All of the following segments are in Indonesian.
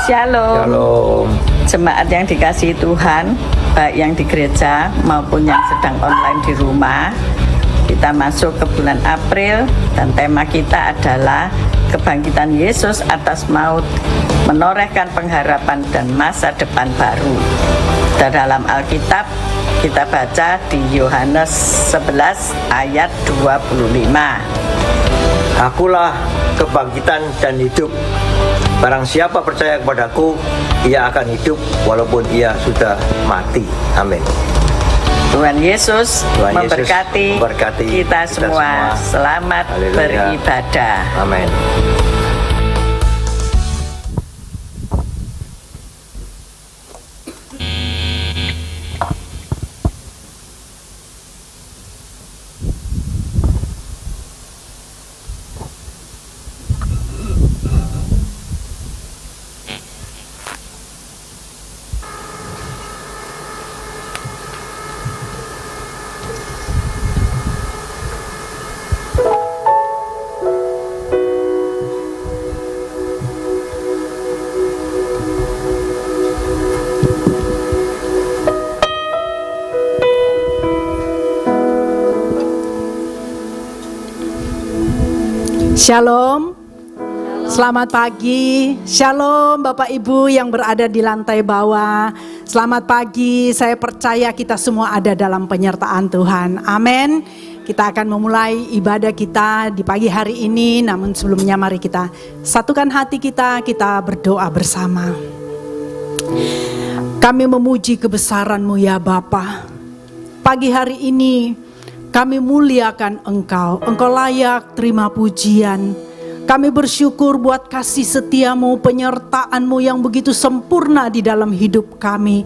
Shalom. Shalom. Jemaat yang dikasihi Tuhan, baik yang di gereja maupun yang sedang online di rumah. Kita masuk ke bulan April dan tema kita adalah kebangkitan Yesus atas maut, menorehkan pengharapan dan masa depan baru. Dan dalam Alkitab kita baca di Yohanes 11 ayat 25. Akulah kebangkitan dan hidup. Barang siapa percaya kepadaku, ia akan hidup walaupun ia sudah mati. Amin. Tuhan Yesus memberkati kita semua. Selamat Haleluya. beribadah. Amin. Shalom, selamat pagi. Shalom Bapak Ibu yang berada di lantai bawah. Selamat pagi, saya percaya kita semua ada dalam penyertaan Tuhan. Amin. Kita akan memulai ibadah kita di pagi hari ini. Namun sebelumnya mari kita satukan hati kita berdoa bersama. Kami memuji kebesaran-Mu ya Bapa. Pagi hari ini kami muliakan Engkau, Engkau layak terima pujian. Kami bersyukur buat kasih setia-Mu, penyertaan-Mu yang begitu sempurna di dalam hidup kami.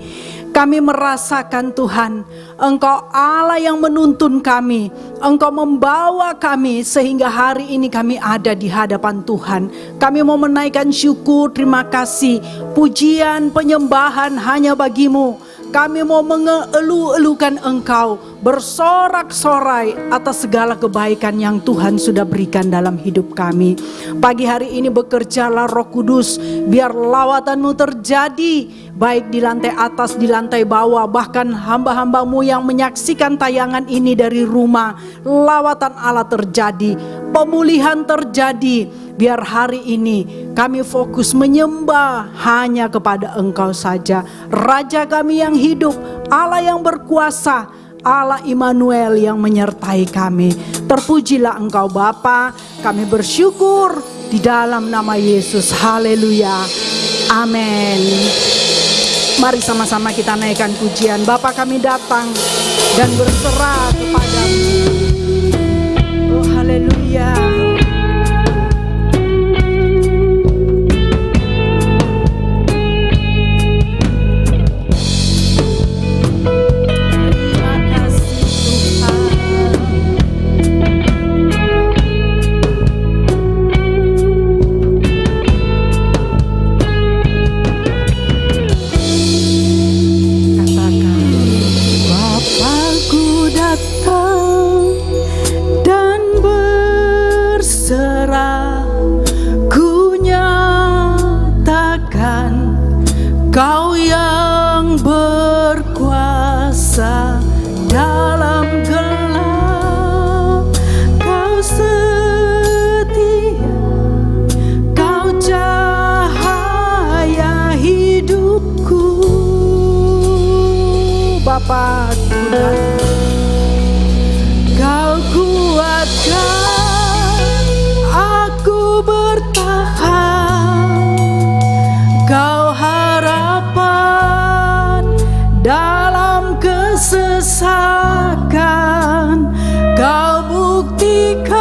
Kami merasakan Tuhan, Engkau Allah yang menuntun kami. Engkau membawa kami sehingga hari ini kami ada di hadapan Tuhan. Kami mau menaikkan syukur, terima kasih, pujian, penyembahan hanya bagi-Mu. Kami mau mengeluh-elukan Engkau, bersorak-sorai atas segala kebaikan yang Tuhan sudah berikan dalam hidup kami. Pagi hari ini bekerjalah Roh Kudus, biar lawatan-Mu terjadi, baik di lantai atas, di lantai bawah, bahkan hamba-hamba-Mu yang menyaksikan tayangan ini dari rumah. Lawatan Allah terjadi, pemulihan terjadi. Biar hari ini kami fokus menyembah hanya kepada Engkau saja, Raja kami yang hidup, Allah yang berkuasa, Allah Immanuel yang menyertai kami. Terpujilah Engkau Bapa, kami bersyukur di dalam nama Yesus. Haleluya. Amin. Mari sama-sama kita naikkan pujian. Bapa, kami datang dan berserah kepada-Mu. Oh haleluya. Kau yang berkuasa dalam gelap, Kau setia, Kau cahaya hidupku. Bapa Tuhan, Kau kuatkan aku bertahan, Kau dalam kesesakan, Kau buktikan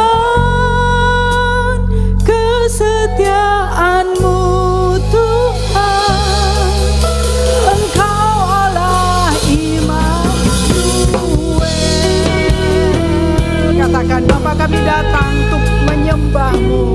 kesetiaan-Mu Tuhan. Engkau Allah Immanuel. Katakan, Bapa kami datang untuk menyembah-Mu.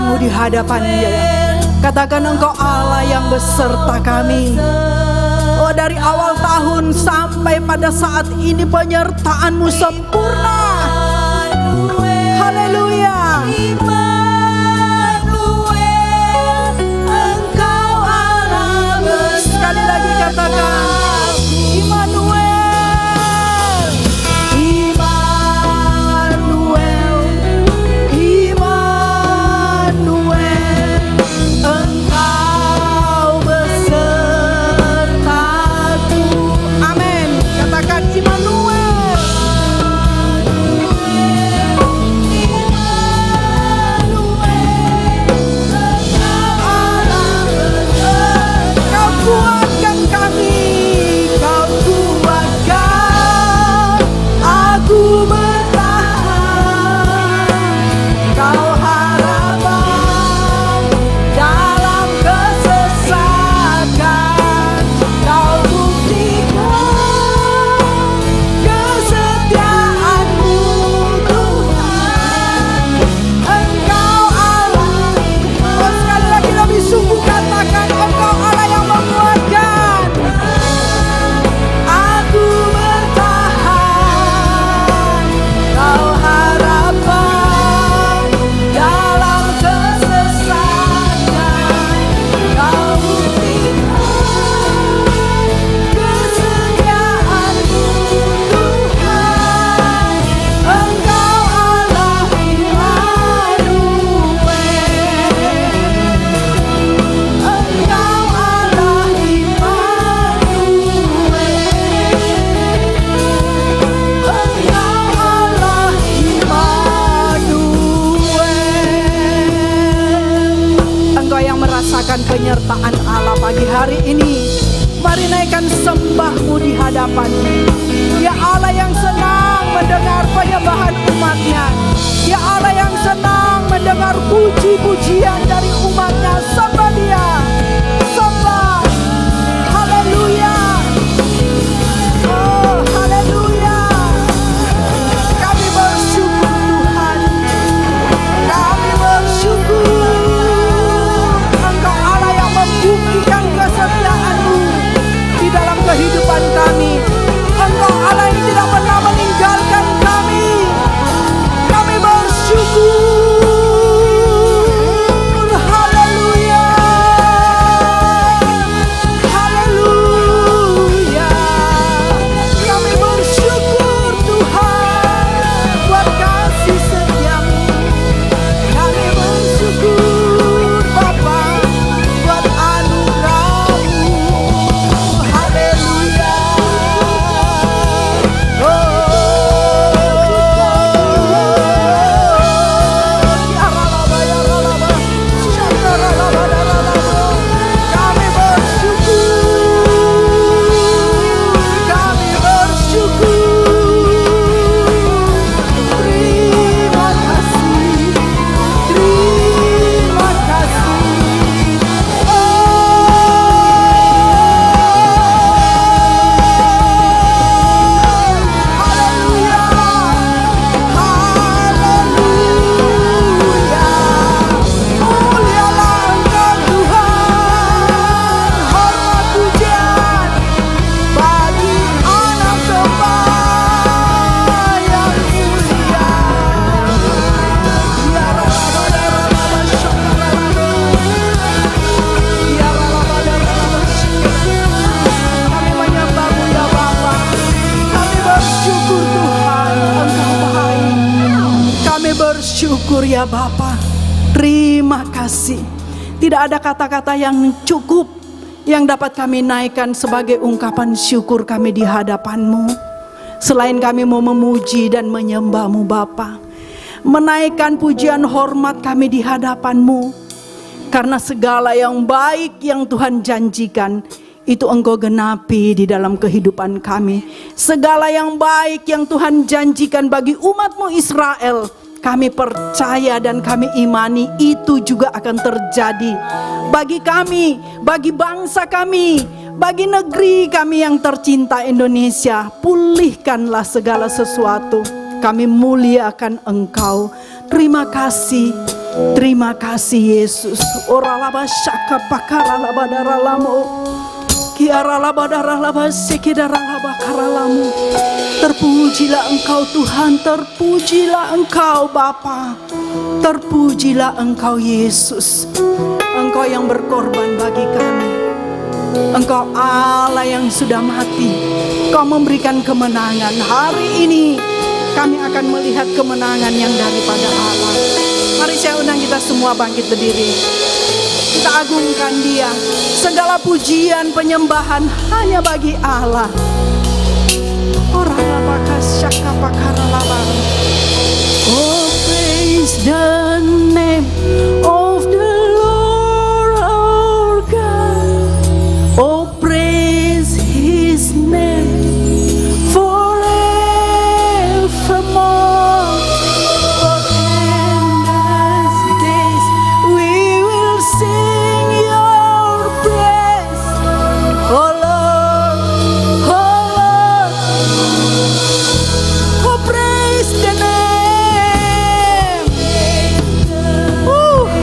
sembahmu di hadapan-Nya. Katakan Engkau Allah yang beserta kami. Oh, dari awal tahun sampai pada saat ini penyertaan-Mu sempurna. Haleluya. Engkau Allah beserta. Sekali lagi katakan Immanuel. Immanuel. Immanuel. Engkau besertaku. Amin. Katakan Immanuel. Kau kuatkan kami, Kau kuatkan aku bertahan. Kau harapan dalam kesesakan. Kau buktikan kesetiaan-Mu Tuhan. Engkau Allah. Oh, sekali lagi lebih sungguh katakan Engkau Allah yang menguatkan. Aku bertahan. Kau harapan dalam kesesakan. Kau buktikan kesetiaan-Mu Tuhan. Engkau Allah Immanuel. Engkau Allah Immanuel. Engkau yang merasakan penyertaan Allah pagi hari ini, mari naikkan sembah-Mu di hadapan-Mu. Ya Allah yang senang mendengar penyembahan umat-Nya. Ya Allah yang senang mendengar puji-pujian dari umat-Nya. Sembah Dia. Sembah. Haleluya. Oh, haleluya. Kami bersyukur Tuhan. Kami bersyukur. Engkau Allah yang membuktikan kesetiaan-Mu di dalam kehidupan kami. Engkau Allah yang tidak pernah meninggalkan kami. Kami bersyukur. Haleluya. Haleluya. Kami bersyukur Tuhan buat kasih setia-Mu. Kami bersyukur Bapa buat anugerah-Mu. Haleluya. Kami bersyukur. Kami bersyukur. Terima kasih. Terima kasih. Haleluya. Haleluya. Mulialah Engkau Tuhan. Hormat pujian bagi anak sembah yang mulia. Ya Rabba, Ya Rabba, kami menyembah-Mu ya Bapa. Kami bersyukur Tuhan, Engkau baik. Kami bersyukur ya Bapa. Terima kasih. Tidak ada kata-kata yang cukup yang dapat kami naikkan sebagai ungkapan syukur kami di hadapan-Mu. Selain kami mau memuji dan menyembah-Mu Bapa, menaikkan pujian hormat kami di hadapan-Mu. Karena segala yang baik yang Tuhan janjikan, itu Engkau genapi di dalam kehidupan kami. Segala yang baik yang Tuhan janjikan bagi umat-Mu Israel, kami percaya dan kami imani itu juga akan terjadi bagi kami, bagi bangsa kami, bagi negeri kami yang tercinta Indonesia. Pulihkanlah segala sesuatu. Kami muliakan Engkau. Terima kasih. Terima kasih Yesus. Oralaba syaka pakara labadara lamo. Kiara labadara laba sekidara laba karalamu. Terpujilah Engkau Tuhan, terpujilah Engkau Bapa. Terpujilah Engkau Yesus. Engkau yang berkorban bagi kami. Engkau Allah yang sudah mati. Kau memberikan kemenangan. Hari ini kami akan melihat kemenangan yang daripada Allah. Mari saya undang kita semua bangkit berdiri. Kita agungkan Dia. Segala pujian penyembahan hanya bagi Allah. Oh, praise the name of the Lord our God. Oh, praise His name forevermore. For endless days we will sing Your praise. Oh Lord, oh Lord, oh praise the name.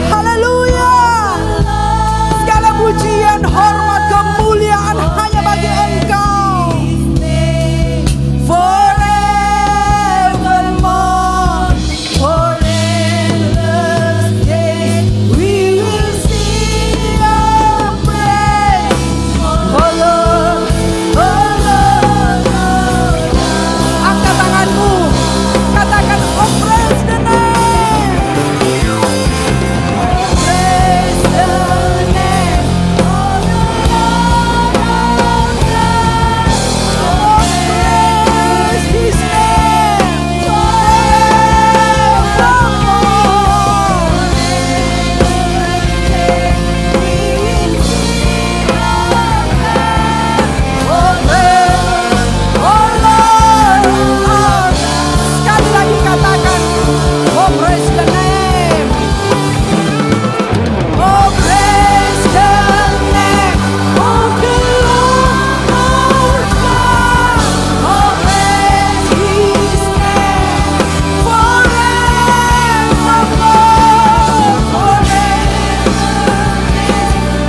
Haleluya. Segala pujian, hormat, kemuliaan hanya bagi Engkau. Forevermore, for endless days we will sing Your praise. Oh Lord, oh Lord, oh Lord. Angkat tanganmu, katakan oh praise the name. Praise the name of the Lord our God. Oh praise His name forevermore. Sekali lagi katakan, oh praise the name. Oh praise the name of the Lord our God. Oh praise His name forevermore.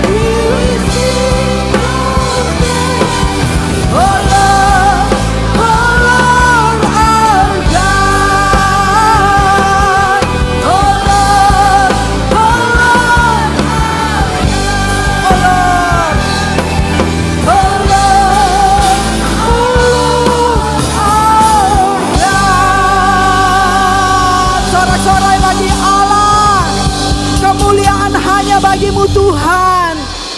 We will sing Your praise. Oh Lord our God. Oh Lord, oh Lord, oh Lord, oh Lord, our God. Sorak-sorai bagi Allah. Kemuliaan hanya bagi-Mu Tuhan.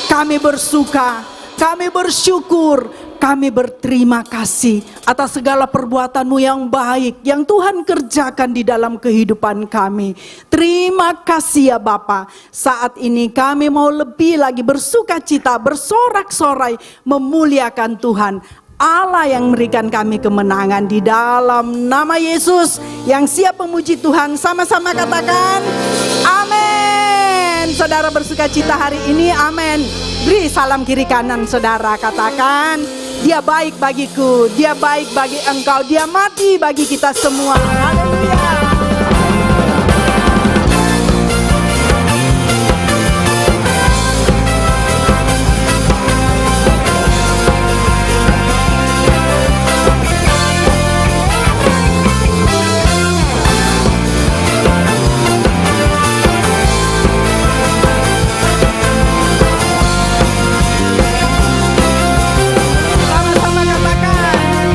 Kami bersuka, kami bersyukur, kami berterima kasih atas segala perbuatan-Mu yang baik yang Tuhan kerjakan di dalam kehidupan kami. Terima kasih ya Bapa. Saat ini kami mau lebih lagi bersuka cita, bersorak-sorai, memuliakan Tuhan. Allah yang memberikan kami kemenangan di dalam nama Yesus. Yang siap memuji Tuhan, sama-sama katakan amin. Saudara bersuka cita hari ini, amin. Beri salam kiri kanan saudara, katakan Dia baik bagiku, Dia baik bagi engkau, Dia mati bagi kita semua. Haleluya. Sama-sama katakan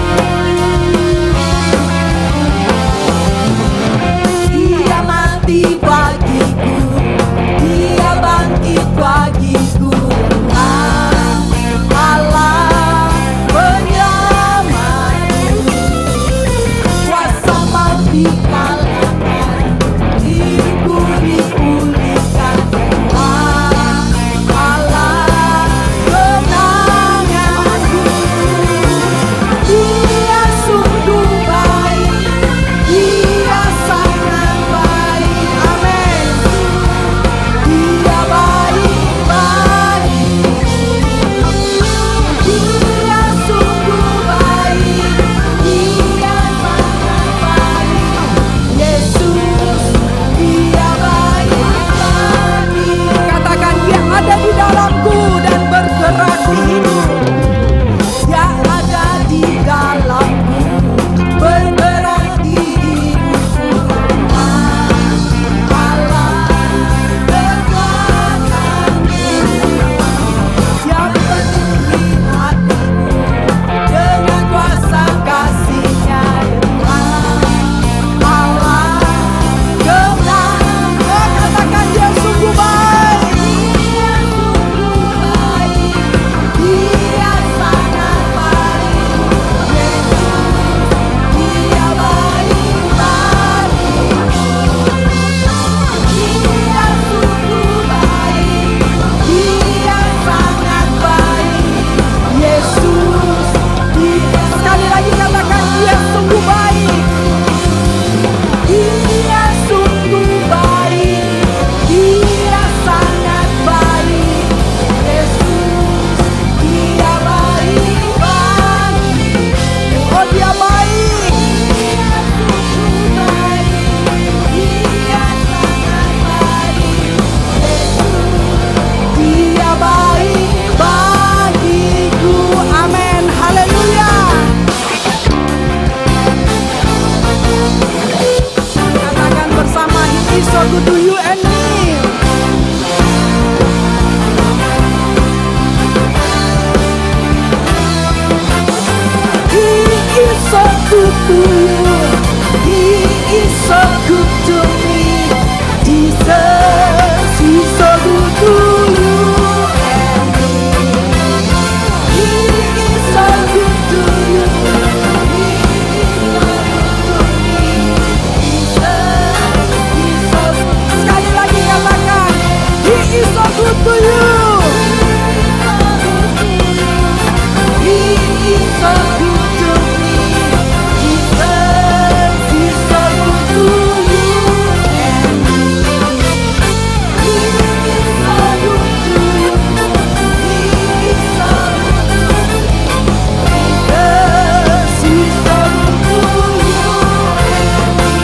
is so good to you and me. He is so good to you. He is so good to me. Jesus is so good to you and me. He is so good to you. He is so good to me. Jesus is so good. Sekali lagi katakan, He is so good to you. He is so good to me. Jesus is so good to you and me. He is so good to you. He is so good to me. Jesus is so good to you and me.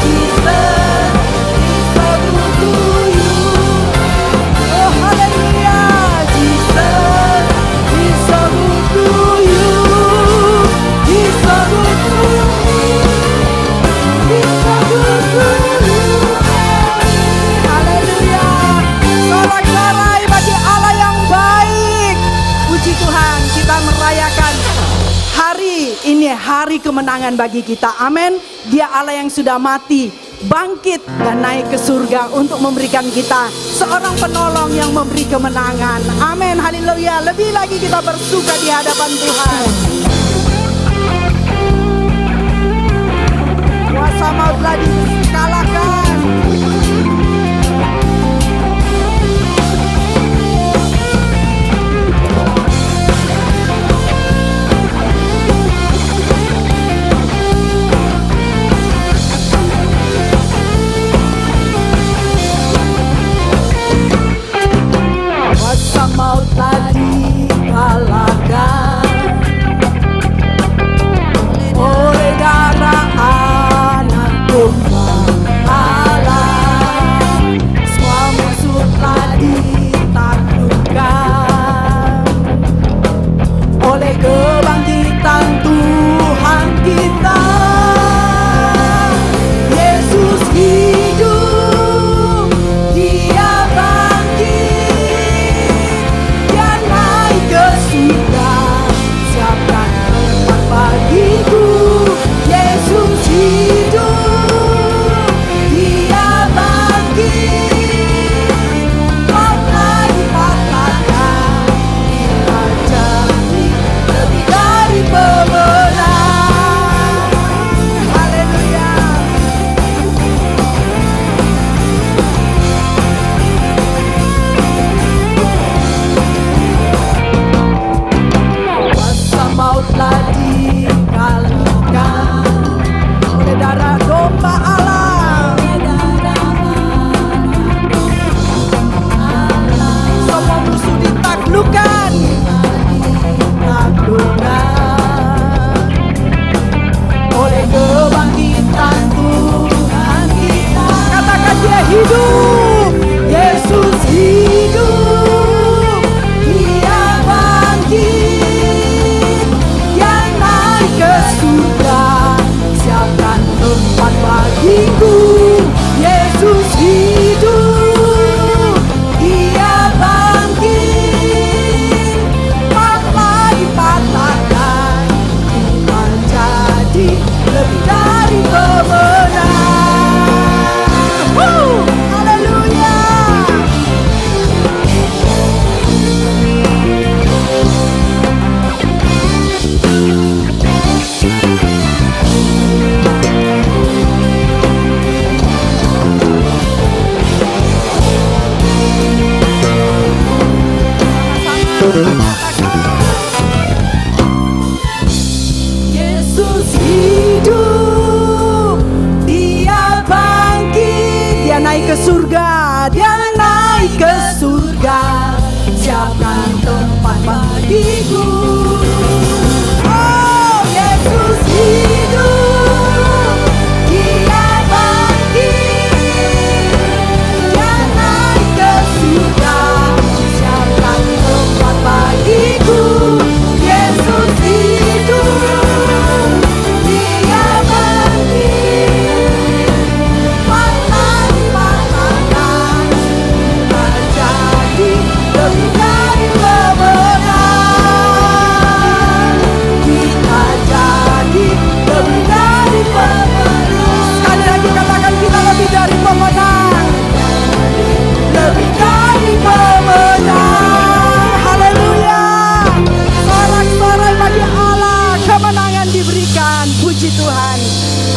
Jesus is so good to you. Oh hallelujah. Jesus is so good to you. He's so good to me. He's so good to you. Haleluya. Sorak-sorai bagi Allah yang baik. Puji Tuhan, kita merayakan hari ini, hari kemenangan bagi kita. Amin. Dia Allah yang sudah mati, bangkit dan naik ke surga untuk memberikan kita seorang penolong yang memberi kemenangan. Amin. Haleluya. Lebih lagi kita bersuka di hadapan Tuhan. Kuasa maut telah dikalahkan. Kuasa maut telah dikalahkan oleh darah anak domba Allah. Semua musuh telah ditaklukkan oleh kebangkitan Tuhan kita. Yesus hidup, Dia bangkit, Dia naik ke surga. Siapkan tempat bagiku. Yesus hidup, Dia bangkit, maut telah dipatahkan. Kita jadi lebih dari pemenang. Haleluya. Kuasa maut telah dikalahkan oleh darah domba Allah. Semua musuh ditaklukkan. Oleh kebangkitan Tuhan kita. Katakan Dia hidup. Yesus hidup, Dia bangkit, Dia naik ke surga. Siapkan tempat bagiku. Yesus hidup, Dia bangkit, maut telah dipatahkan. Kita jadi lebih dari pemenang. Haleluya. Yesus hidup, Dia bangkit, Dia naik ke surga, Dia naik ke surga. Siapkan tempat bagiku. Oh, Yesus hidup, Dia bangkit, Dia naik ke surga. Siapkan tempat bagiku. Yesus hidup, Dia bangkit,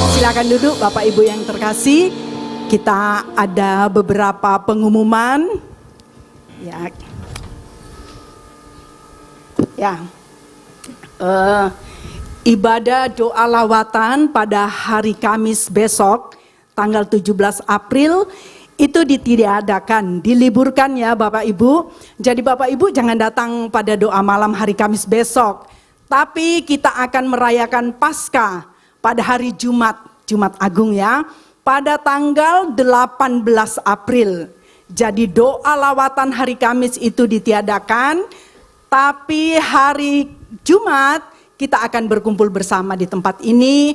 Silakan duduk Bapak Ibu yang terkasih. Kita ada beberapa pengumuman. Ibadah doa lawatan pada hari Kamis besok tanggal 17 April itu ditiadakan, diliburkan ya Bapak Ibu. Jadi Bapak Ibu jangan datang pada doa malam hari Kamis besok. Tapi kita akan merayakan Paskah pada hari Jumat Agung ya. Pada tanggal 18 April. Jadi doa lawatan hari Kamis itu ditiadakan. Tapi hari Jumat kita akan berkumpul bersama di tempat ini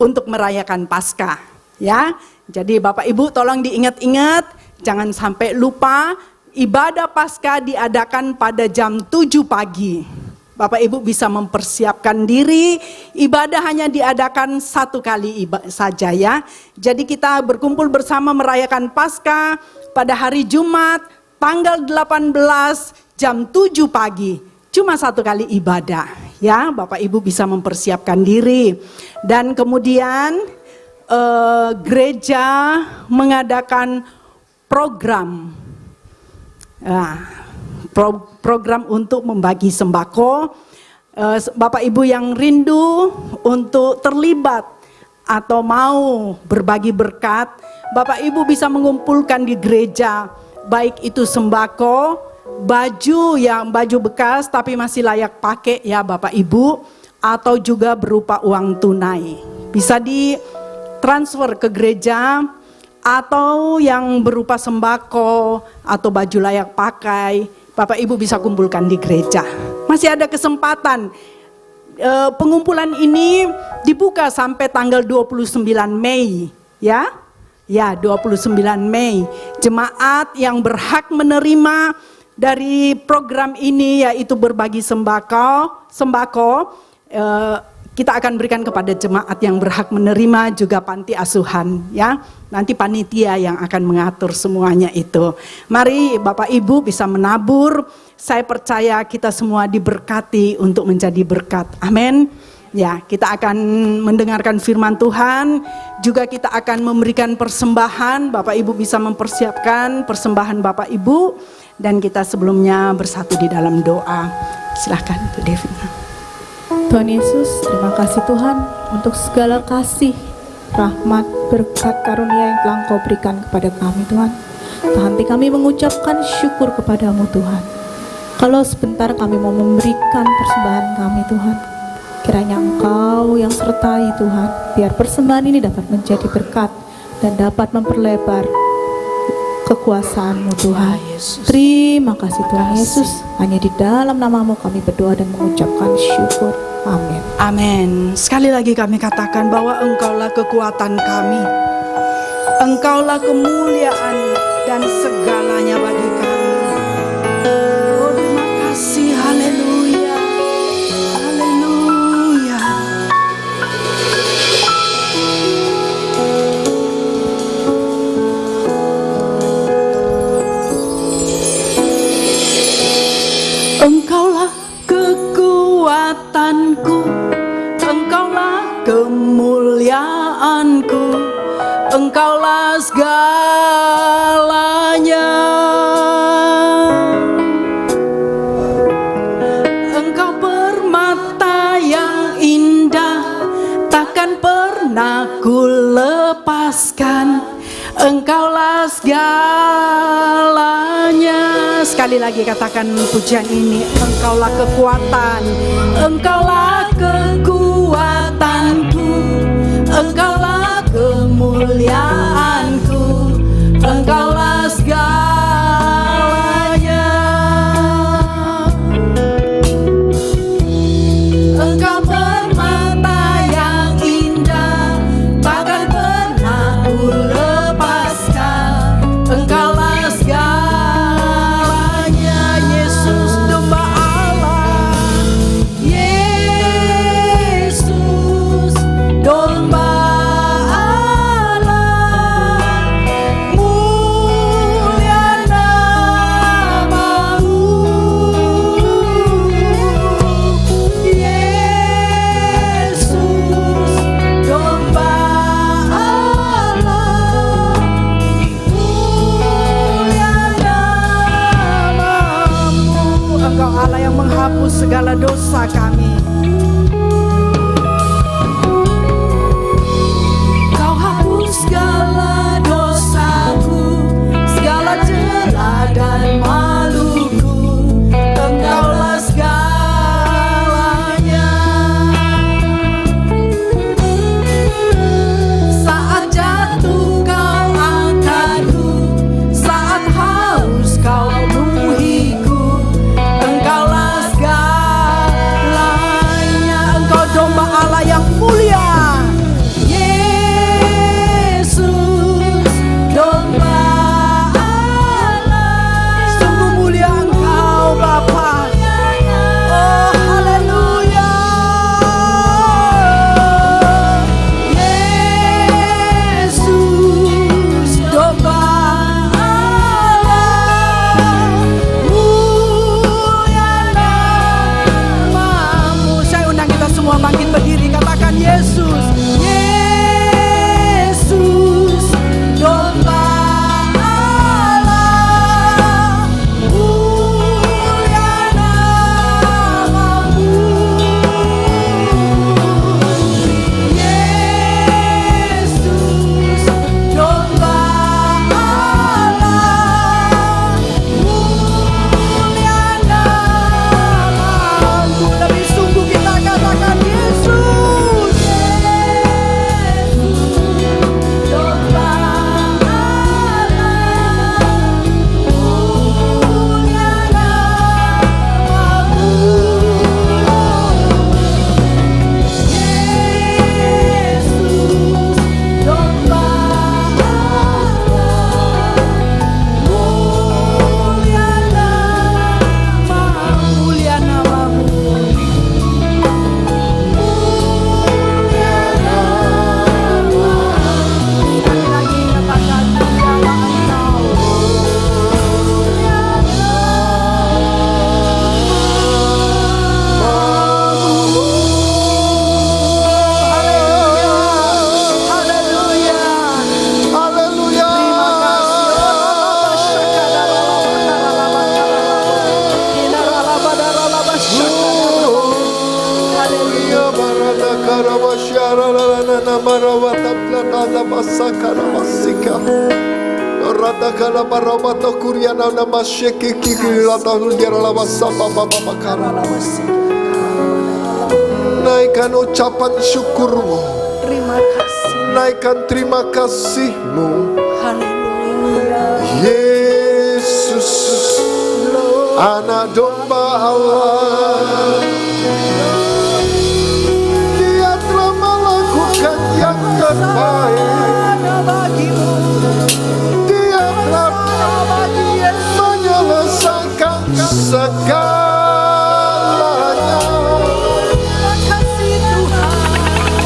untuk merayakan Paskah ya. Jadi Bapak Ibu tolong diingat-ingat, jangan sampai lupa ibadah Paskah diadakan pada jam 7 pagi. Bapak Ibu bisa mempersiapkan diri, ibadah hanya diadakan satu kali saja ya. Jadi kita berkumpul bersama merayakan Paskah pada hari Jumat tanggal 18 jam 7 pagi. Cuma satu kali ibadah ya, Bapak Ibu bisa mempersiapkan diri. Dan kemudian gereja mengadakan program program untuk membagi sembako. Bapak Ibu yang rindu untuk terlibat atau mau berbagi berkat, Bapak Ibu bisa mengumpulkan di gereja, baik itu sembako, baju bekas tapi masih layak pakai ya Bapak Ibu, atau juga berupa uang tunai. Bisa ditransfer ke gereja, atau yang berupa sembako atau baju layak pakai, Bapak Ibu bisa kumpulkan di gereja. Masih ada kesempatan. Pengumpulan ini dibuka sampai tanggal 29 Mei ya. Ya, 29 Mei. Jemaat yang berhak menerima dari program ini yaitu berbagi sembako, kita akan berikan kepada jemaat yang berhak menerima, juga panti asuhan ya. Nanti panitia yang akan mengatur semuanya itu. Mari Bapak Ibu bisa menabur. Saya percaya kita semua diberkati untuk menjadi berkat. Amin. Ya, kita akan mendengarkan firman Tuhan, juga kita akan memberikan persembahan. Bapak Ibu bisa mempersiapkan persembahan Bapak Ibu, dan kita sebelumnya bersatu di dalam doa. Silakan Bu Devina. Tuhan Yesus, terima kasih Tuhan untuk segala kasih, rahmat, berkat, karunia yang telah Engkau berikan kepada kami Tuhan. Hati kami mengucapkan syukur kepadamu Tuhan. Kalau sebentar kami mau memberikan persembahan kami Tuhan, kiranya Engkau yang sertai Tuhan, biar persembahan ini dapat menjadi berkat dan dapat memperlebar kekuasaan-Mu Tuhan. Terima kasih Tuhan Yesus. Hanya di dalam nama-Mu kami berdoa dan mengucapkan syukur. Amin. Amin. Sekali lagi kami katakan bahwa Engkaulah kekuatan kami. Engkaulah kemuliaan dan segalanya bagi kami. Oh, terima kasih. Haleluya. Haleluya. Engkaulah kekuatanku, Engkaulah kemuliaanku, Engkaulah segalanya. Engkau permata yang indah, takkan pernah ku lepaskan. Engkaulah segalanya. Sekali lagi katakan pujian ini. Engkaulah kekuatan, Engkaulah kekuatanku, Engkaulah kemuliaanku, Engkaulah segalanya. Engkau permata yang indah, takkan pernah ku lepaskan. Engkaulah segalanya, Yesus domba Allah. Yesus nada masakana masika. Rata kala parabato kuriana nama sheki kiki rata hunjara lama sapa baba kara. Naikkan ucapan syukurmu. Terima kasih. Naikkan terima kasihmu. Haleluya. Yesus, Anak domba Allah. Dia telah melakukan yang terbaik. Dia telah menyelesaikan segalanya.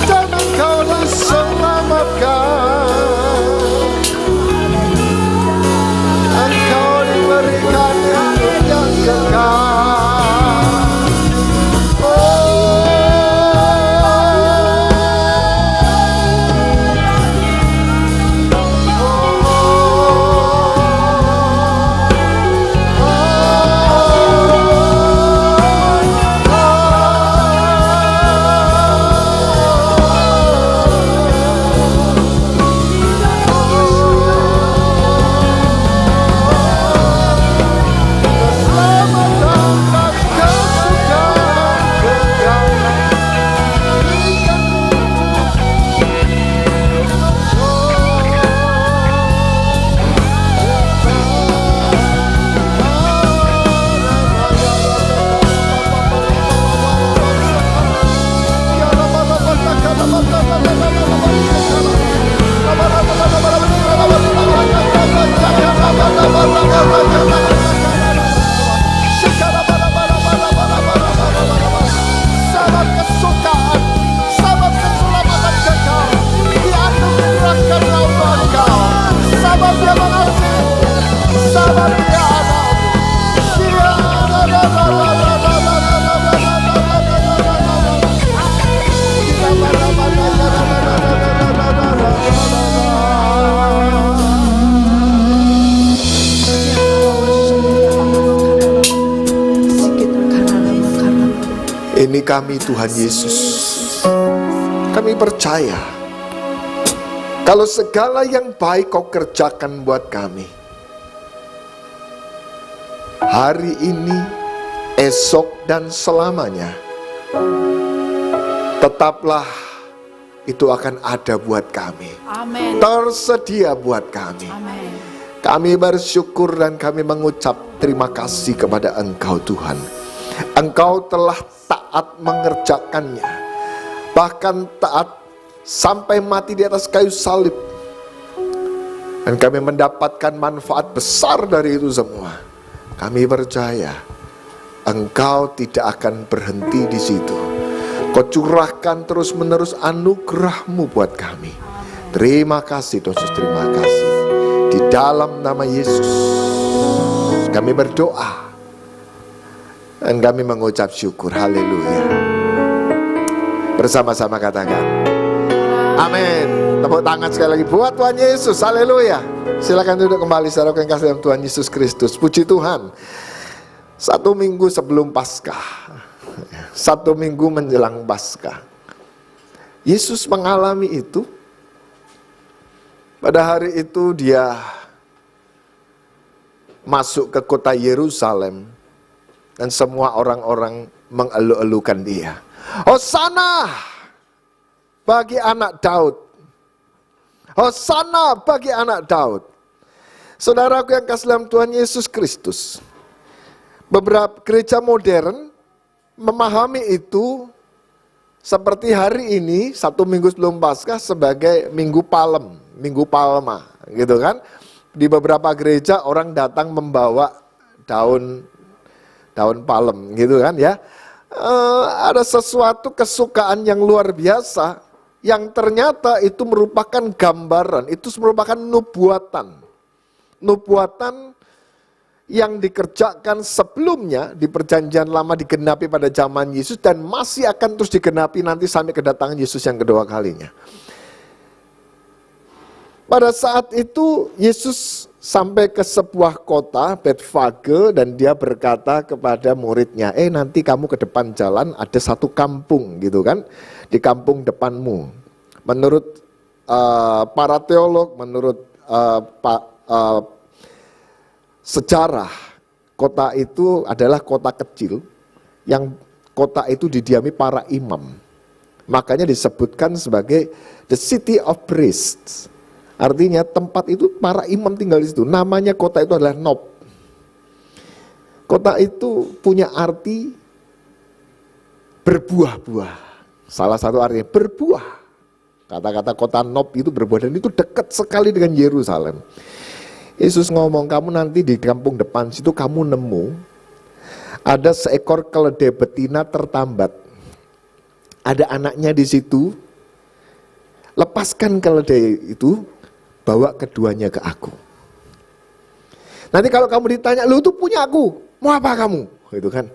Dan engkau diselamatkan. Engkau diberikan hidup yang kekal. Sabab kesukaan, sabab keselamatan kekal dianugerahkan Allah Engkau. Sabab Dia mengasihi, sabab Dia ada. Dia Ini kami Tuhan Yesus. Kami percaya kalau segala yang baik Kau kerjakan buat kami, hari ini, esok dan selamanya, tetaplah itu akan ada buat kami. Amin. Tersedia buat kami. Amin. Kami bersyukur dan kami mengucap terima kasih kepada Engkau Tuhan. Engkau telah taat mengerjakannya, bahkan taat sampai mati di atas kayu salib. Dan kami mendapatkan manfaat besar dari itu semua. Kami percaya Engkau tidak akan berhenti di situ. Kau curahkan terus menerus anugerah-Mu buat kami. Terima kasih Tuhan Yesus, terima kasih. Di dalam nama Yesus kami berdoa dan kami mengucap syukur. Haleluya. Bersama-sama katakan amin. Tepuk tangan sekali lagi buat Tuhan Yesus. Haleluya. Silakan duduk kembali saudara yang kasih dalam Tuhan Yesus Kristus. Puji Tuhan. 1 minggu sebelum Paskah, 1 minggu menjelang Paskah, Yesus mengalami itu. Pada hari itu Dia masuk ke kota Yerusalem dan semua orang-orang mengeluh-elukan Dia. Hosana bagi anak Daud. Hosana bagi anak Daud. Saudaraku yang kasih dalam Tuhan Yesus Kristus, beberapa gereja modern memahami itu seperti hari ini 1 minggu sebelum Paskah sebagai Minggu Palem, Minggu Palma, gitu kan? Di beberapa gereja orang datang membawa daun palem, gitu kan ya? Ada sesuatu kesukaan yang luar biasa yang ternyata itu merupakan gambaran, itu merupakan nubuatan yang dikerjakan sebelumnya di perjanjian lama digenapi pada zaman Yesus dan masih akan terus digenapi nanti sampai kedatangan Yesus yang kedua kalinya. Pada saat itu Yesus sampai ke sebuah kota Betfage dan Dia berkata kepada muridnya, nanti kamu ke depan jalan ada satu kampung gitu kan, di kampung depanmu. Menurut para teolog, menurut sejarah, kota itu adalah kota kecil yang kota itu didiami para imam. Makanya disebutkan sebagai the city of priests. Artinya tempat itu para imam tinggal di situ. Namanya kota itu adalah Nob. Kota itu punya arti berbuah-buah. Salah satu artinya berbuah. Kata-kata kota Nob itu berbuah, dan itu dekat sekali dengan Yerusalem. Yesus ngomong, kamu nanti di kampung depan situ kamu nemu ada seekor keledai betina tertambat. Ada anaknya di situ. Lepaskan keledai itu, bawa keduanya ke aku. Nanti kalau kamu ditanya, lu itu punya aku, mau apa kamu? Gitu kan.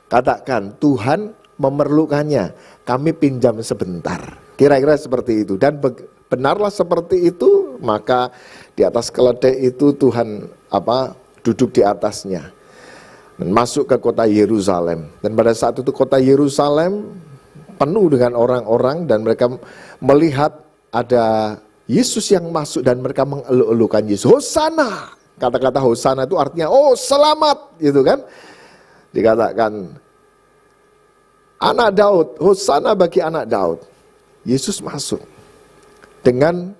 Katakan, Tuhan memerlukannya, kami pinjam sebentar. Kira-kira seperti itu. Dan benarlah seperti itu, maka di atas keledai itu Tuhan duduk di atasnya dan masuk ke kota Yerusalem. Dan pada saat itu kota Yerusalem penuh dengan orang-orang, dan mereka melihat ada Yesus yang masuk, dan mereka mengeluh-elukan Yesus. Hosana. Kata-kata Hosana itu artinya oh selamat, gitu kan. Dikatakan anak Daud, Hosana bagi anak Daud. Yesus masuk dengan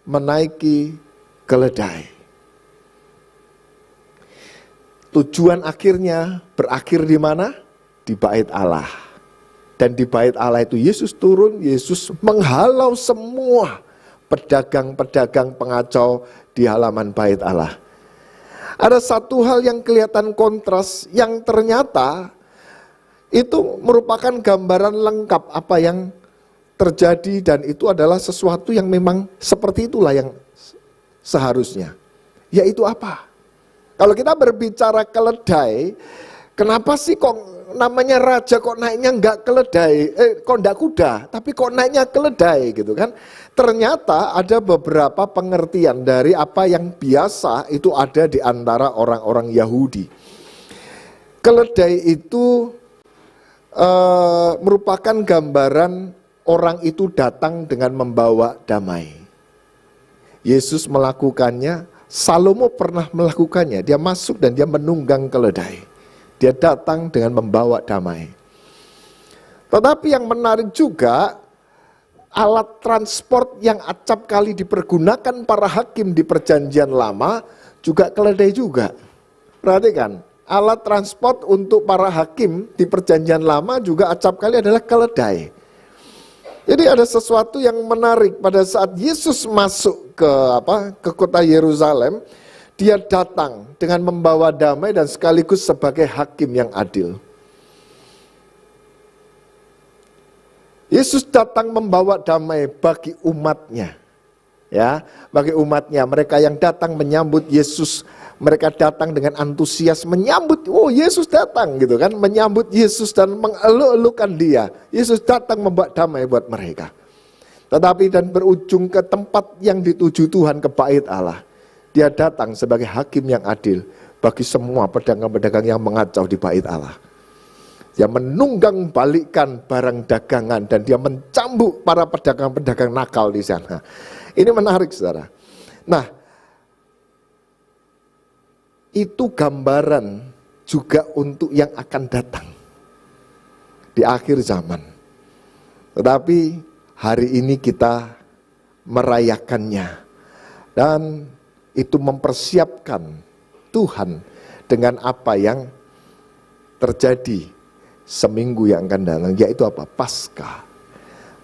menaiki keledai. Tujuan akhirnya berakhir di mana? Di bait Allah. Dan di bait Allah itu Yesus turun, Yesus menghalau semua pedagang-pedagang pengacau di halaman bait Allah. Ada satu hal yang kelihatan kontras, yang ternyata itu merupakan gambaran lengkap apa yang terjadi, dan itu adalah sesuatu yang memang seperti itulah yang seharusnya. Yaitu apa? Kalau kita berbicara keledai, kenapa sih kok namanya raja kok naiknya enggak keledai, kok enggak kuda, tapi kok naiknya keledai gitu kan? Ternyata ada beberapa pengertian dari apa yang biasa itu ada di antara orang-orang Yahudi. Keledai itu merupakan gambaran orang itu datang dengan membawa damai. Yesus melakukannya, Salomo pernah melakukannya. Dia masuk dan dia menunggang keledai. Dia datang dengan membawa damai. Tetapi yang menarik juga, alat transport yang acap kali dipergunakan para hakim di perjanjian lama juga keledai juga. Perhatikan, alat transport untuk para hakim di perjanjian lama juga acap kali adalah keledai. Jadi ada sesuatu yang menarik pada saat Yesus masuk ke kota Yerusalem, dia datang dengan membawa damai dan sekaligus sebagai hakim yang adil. Yesus datang membawa damai bagi umatnya. Ya, bagi umatnya, mereka yang datang menyambut Yesus, mereka datang dengan antusias menyambut, oh Yesus datang gitu kan, menyambut Yesus dan mengeluh-elukan dia. Yesus datang membawa damai buat mereka. Tetapi dan berujung ke tempat yang dituju Tuhan, ke bait Allah. Dia datang sebagai hakim yang adil bagi semua pedagang-pedagang yang mengacau di bait Allah. Dia menunggang balikkan barang dagangan dan dia mencambuk para pedagang-pedagang nakal di sana. Ini menarik, saudara. Nah, itu gambaran juga untuk yang akan datang di akhir zaman. Tetapi hari ini kita merayakannya, dan itu mempersiapkan Tuhan dengan apa yang terjadi seminggu yang akan datang, yaitu apa? Paskah.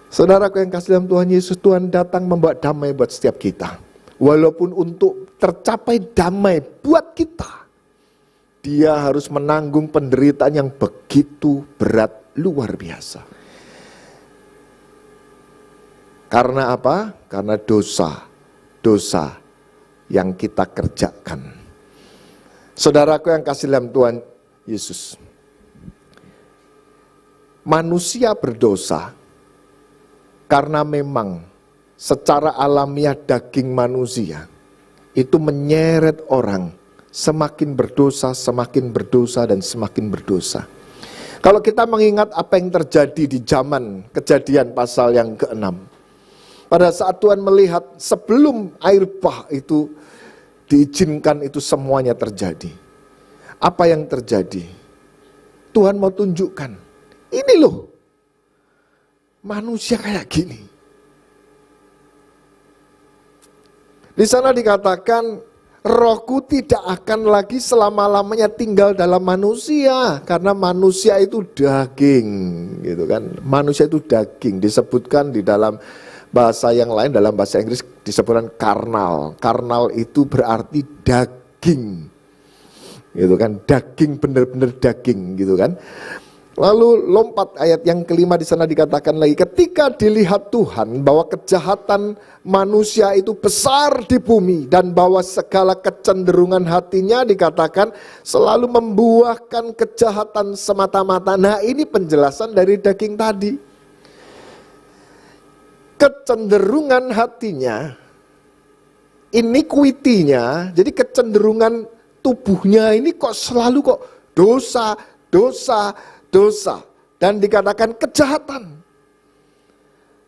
Saudaraku yang kasih dalam Tuhan Yesus, Tuhan datang membawa damai buat setiap kita. Walaupun untuk tercapai damai buat kita, dia harus menanggung penderitaan yang begitu berat, luar biasa. Karena apa? Karena dosa yang kita kerjakan. Saudaraku yang kasih dalam Tuhan Yesus, manusia berdosa karena memang secara alamiah daging manusia itu menyeret orang semakin berdosa, dan semakin berdosa. Kalau kita mengingat apa yang terjadi di zaman Kejadian pasal yang ke-6, Pada saat Tuhan melihat sebelum air bah itu diizinkan itu semuanya terjadi. Apa yang terjadi? Tuhan mau tunjukkan, ini loh, manusia kayak gini. Di sana dikatakan, rohku tidak akan lagi selama-lamanya tinggal dalam manusia, karena manusia itu daging, gitu kan. Manusia itu daging, disebutkan di dalam bahasa yang lain, dalam bahasa Inggris disebutkan karnal. Karnal itu berarti daging, gitu kan. Daging, benar-benar daging, gitu kan. Lalu lompat ayat yang kelima, di sana dikatakan lagi, ketika dilihat Tuhan bahwa kejahatan manusia itu besar di bumi dan bahwa segala kecenderungan hatinya, dikatakan selalu membuahkan kejahatan semata-mata. Nah, ini penjelasan dari daging tadi. Kecenderungan hatinya, iniquity-nya, jadi kecenderungan tubuhnya ini kok selalu kok dosa, dan dikatakan kejahatan.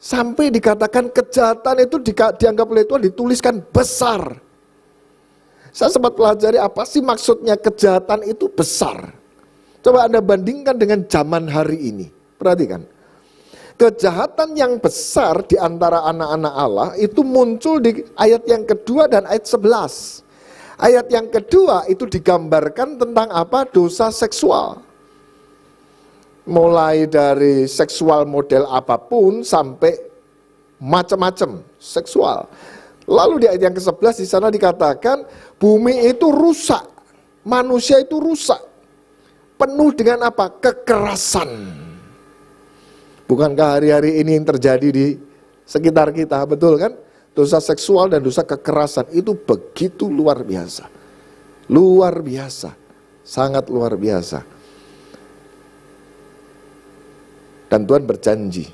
Sampai dikatakan kejahatan itu dianggap oleh Tuhan dituliskan besar. Saya sempat pelajari apa sih maksudnya kejahatan itu besar. Coba Anda bandingkan dengan zaman hari ini. Perhatikan. Kejahatan yang besar di antara anak-anak Allah itu muncul di ayat yang kedua dan ayat 11. Ayat yang kedua itu digambarkan tentang apa? Dosa seksual. Mulai dari seksual model apapun sampai macam-macam seksual. Lalu di ayat yang ke-11 di sana dikatakan bumi itu rusak, manusia itu rusak, penuh dengan apa? Kekerasan. Bukankah hari-hari ini yang terjadi di sekitar kita, betul kan? Dosa seksual dan dosa kekerasan itu begitu luar biasa. Luar biasa, sangat luar biasa. Dan Tuhan berjanji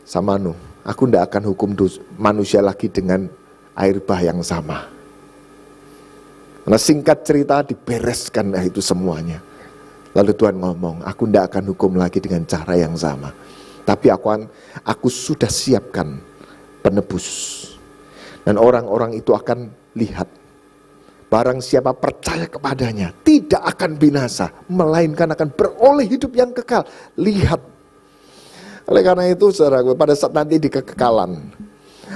sama Nuh, aku tidak akan hukum manusia lagi dengan air bah yang sama. Karena singkat cerita dibereskan itu semuanya. Lalu Tuhan ngomong, aku tidak akan hukum lagi dengan cara yang sama. Tapi aku sudah siapkan penebus. Dan orang-orang itu akan lihat. Barang siapa percaya kepadanya tidak akan binasa, melainkan akan beroleh hidup yang kekal. Lihat. Oleh karena itu saudara, pada saat nanti di kekekalan,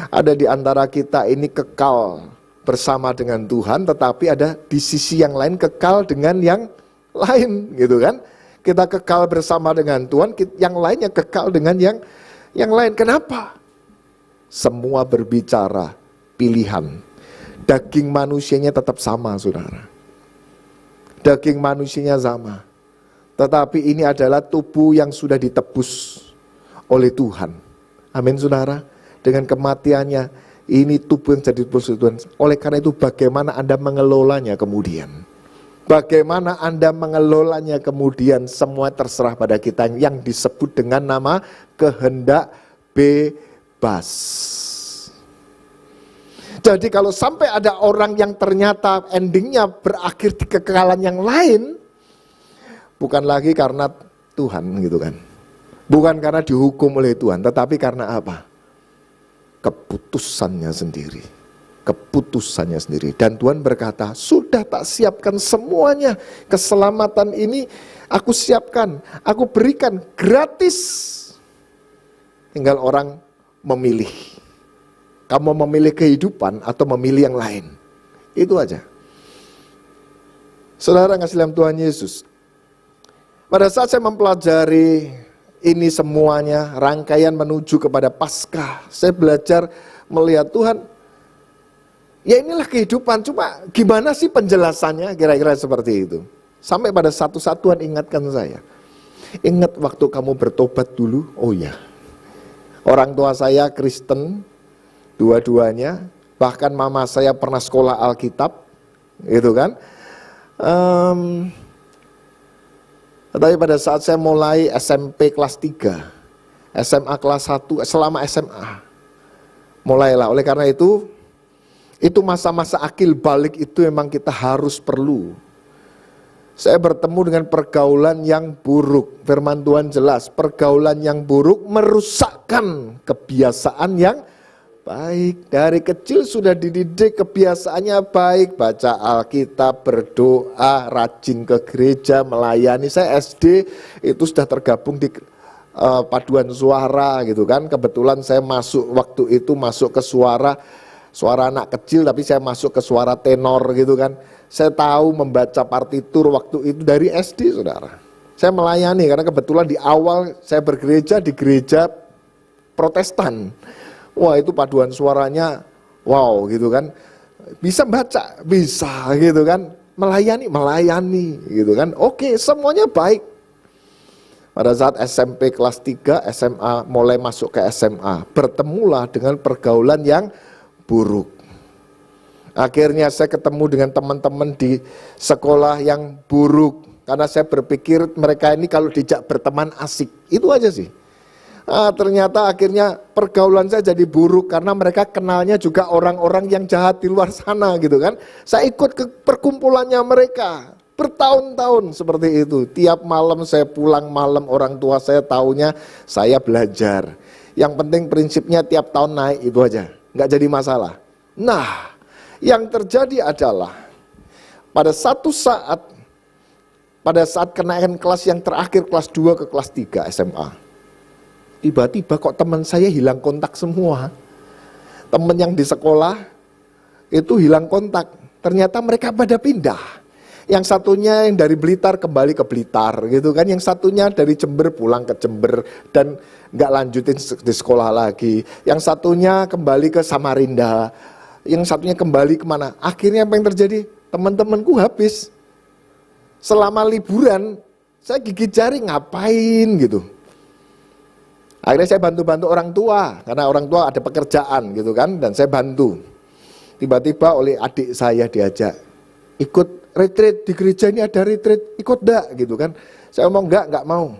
ada di antara kita ini kekal bersama dengan Tuhan, tetapi ada di sisi yang lain kekal dengan yang lain, gitu kan? Kita kekal bersama dengan Tuhan, yang lainnya kekal dengan yang lain. Kenapa? Semua berbicara pilihan. Daging manusianya tetap sama, saudara. Daging manusianya sama. Tetapi ini adalah tubuh yang sudah ditebus oleh Tuhan. Amin, saudara. Dengan kematiannya, ini tubuh yang jadi ditebus oleh Tuhan. Oleh karena itu, bagaimana Anda mengelolanya kemudian? Bagaimana Anda mengelolanya kemudian? Semua terserah pada kita, yang disebut dengan nama kehendak bebas. Jadi kalau sampai ada orang yang ternyata endingnya berakhir di kekekalan yang lain, bukan lagi karena Tuhan, gitu kan. Bukan karena dihukum oleh Tuhan, tetapi karena apa? Keputusannya sendiri. Keputusannya sendiri. Dan Tuhan berkata, sudah tak siapkan semuanya. Keselamatan ini aku siapkan, aku berikan gratis. Tinggal orang memilih. Kamu memilih kehidupan atau memilih yang lain. Itu aja. Saudara kasih dalam Tuhan Yesus. Pada saat saya mempelajari ini semuanya, rangkaian menuju kepada Paskah, saya belajar melihat Tuhan, ya inilah kehidupan, cuma gimana sih penjelasannya, kira-kira seperti itu. Sampai pada satu Tuhan ingatkan saya. Ingat waktu kamu bertobat dulu, oh ya. Orang tua saya Kristen, dua-duanya, bahkan mama saya pernah sekolah Alkitab, gitu kan. Tapi pada saat saya mulai SMP kelas 3, SMA kelas 1, selama SMA, mulailah. Oleh karena itu masa-masa akil balik itu memang kita harus perlu. Saya bertemu dengan pergaulan yang buruk. Firman Tuhan jelas, pergaulan yang buruk merusakkan kebiasaan yang baik. Dari kecil sudah dididik kebiasaannya baik, baca Alkitab, berdoa, rajin ke gereja, melayani. Saya SD itu sudah tergabung di paduan suara gitu kan. Kebetulan saya masuk waktu itu masuk ke suara anak kecil, tapi saya masuk ke suara tenor gitu kan. Saya tahu membaca partitur waktu itu dari SD, saudara. Saya melayani karena kebetulan di awal saya bergereja di gereja Protestan. Wah, itu paduan suaranya wow gitu kan. Bisa baca, bisa gitu kan. Melayani gitu kan. Oke, semuanya baik. Pada saat SMP kelas 3, SMA, mulai masuk ke SMA, bertemulah dengan pergaulan yang buruk. Akhirnya saya ketemu dengan teman-teman di sekolah yang buruk. Karena saya berpikir mereka ini kalau dijak berteman asik. Itu aja sih. Ternyata akhirnya pergaulan saya jadi buruk. Karena mereka kenalnya juga orang-orang yang jahat di luar sana gitu kan. Saya ikut ke perkumpulannya mereka. Bertahun-tahun seperti itu. Tiap malam saya pulang malam, orang tua saya taunya saya belajar. Yang penting prinsipnya tiap tahun naik, itu aja. Nggak jadi masalah. Nah, yang terjadi adalah pada satu saat, pada saat kenaikan kelas yang terakhir, kelas 2 ke kelas 3 SMA, tiba-tiba kok teman saya hilang kontak semua. Teman yang di sekolah itu hilang kontak. Ternyata mereka pada pindah. Yang satunya yang dari Blitar kembali ke Blitar gitu kan. Yang satunya dari Jember pulang ke Jember dan nggak lanjutin di sekolah lagi. Yang satunya kembali ke Samarinda. Yang satunya kembali kemana? Akhirnya apa yang terjadi? Teman-temanku habis. Selama liburan, saya gigit jari ngapain gitu. Akhirnya saya bantu-bantu orang tua, karena orang tua ada pekerjaan gitu kan, dan saya bantu. Tiba-tiba oleh adik saya diajak, ikut retreat di gereja ini ada retreat, ikut enggak gitu kan. Saya ngomong enggak mau.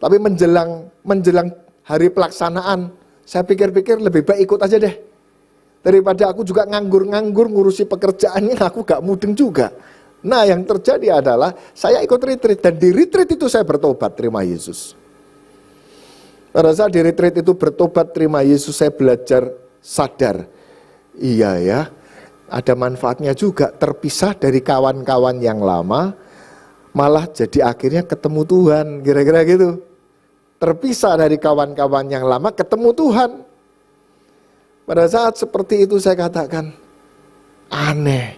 Tapi menjelang hari pelaksanaan, saya pikir-pikir lebih baik ikut aja deh. Daripada aku juga nganggur-nganggur ngurusi pekerjaannya, aku gak mudeng juga. Nah, yang terjadi adalah saya ikut retreat, dan di retreat itu saya bertobat, terima Yesus. Pada saat di retreat itu bertobat, terima Yesus, saya belajar sadar. Iya ya, ada manfaatnya juga, terpisah dari kawan-kawan yang lama, malah jadi akhirnya ketemu Tuhan, kira-kira gitu. Terpisah dari kawan-kawan yang lama, ketemu Tuhan. Pada saat seperti itu saya katakan, aneh.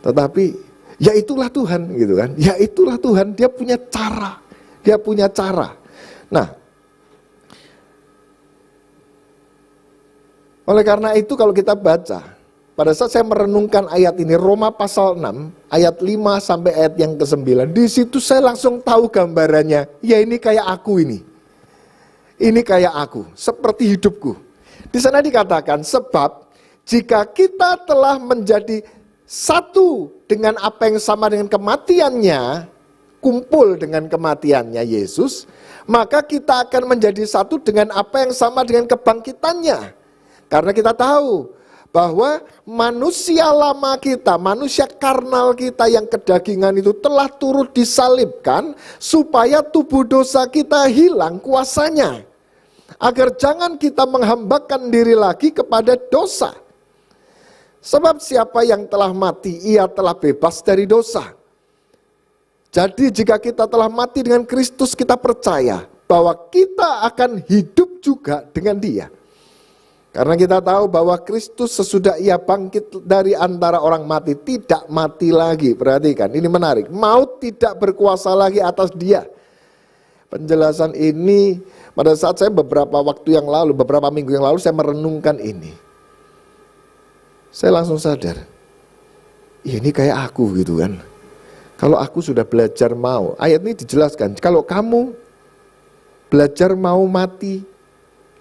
Tetapi, ya itulah Tuhan gitu kan. Ya itulah Tuhan, dia punya cara. Dia punya cara. Nah, oleh karena itu kalau kita baca, pada saat saya merenungkan ayat ini, Roma pasal 6, ayat 5 sampai ayat yang ke-9, di situ saya langsung tahu gambarannya, ya ini kayak aku ini. Ini kayak aku, seperti hidupku. Di sana dikatakan, sebab jika kita telah menjadi satu dengan apa yang sama dengan kematiannya, kumpul dengan kematiannya Yesus, maka kita akan menjadi satu dengan apa yang sama dengan kebangkitannya. Karena kita tahu bahwa manusia lama kita, manusia karnal kita yang kedagingan itu telah turut disalibkan supaya tubuh dosa kita hilang kuasanya. Agar jangan kita menghambakan diri lagi kepada dosa. Sebab siapa yang telah mati, ia telah bebas dari dosa. Jadi jika kita telah mati dengan Kristus, kita percaya bahwa kita akan hidup juga dengan Dia. Karena kita tahu bahwa Kristus sesudah Ia bangkit dari antara orang mati, tidak mati lagi. Perhatikan, ini menarik. Maut tidak berkuasa lagi atas Dia. Penjelasan ini pada saat saya beberapa minggu yang lalu saya merenungkan ini. Saya langsung sadar, ini kayak aku gitu kan. Kalau aku sudah belajar mau, ayat ini dijelaskan, kalau kamu belajar mau mati,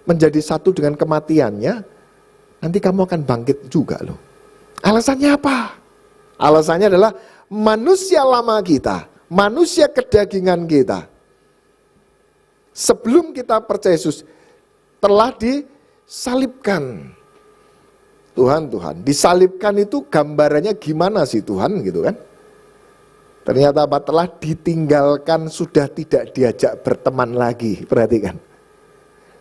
menjadi satu dengan kematiannya, nanti kamu akan bangkit juga loh. Alasannya apa? Alasannya adalah manusia lama kita, manusia kedagingan kita, sebelum kita percaya Yesus, telah disalibkan. Tuhan, disalibkan itu gambarannya gimana sih Tuhan gitu kan? Ternyata apa? Telah ditinggalkan, sudah tidak diajak berteman lagi. Perhatikan.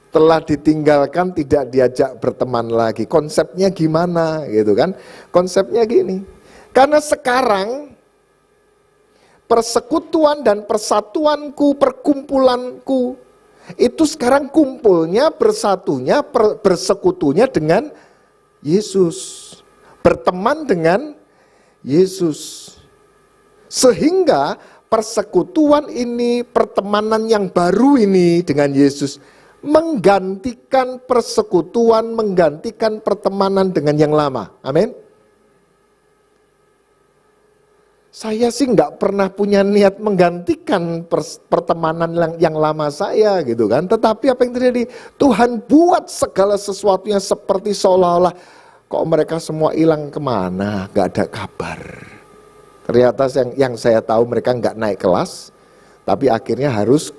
Telah ditinggalkan, tidak diajak berteman lagi. Konsepnya gimana gitu kan? Konsepnya gini. Karena sekarang persekutuan dan persatuanku, perkumpulanku itu sekarang kumpulnya, bersatunya, bersekutunya dengan Yesus. Berteman dengan Yesus. Sehingga persekutuan ini, pertemanan yang baru ini dengan Yesus menggantikan persekutuan, menggantikan pertemanan dengan yang lama. Amin. Saya sih nggak pernah punya niat menggantikan pertemanan yang lama saya gitu kan. Tetapi apa yang terjadi? Tuhan buat segala sesuatunya seperti seolah-olah kok mereka semua hilang kemana, nggak ada kabar. Ternyata yang saya tahu mereka nggak naik kelas, tapi akhirnya harus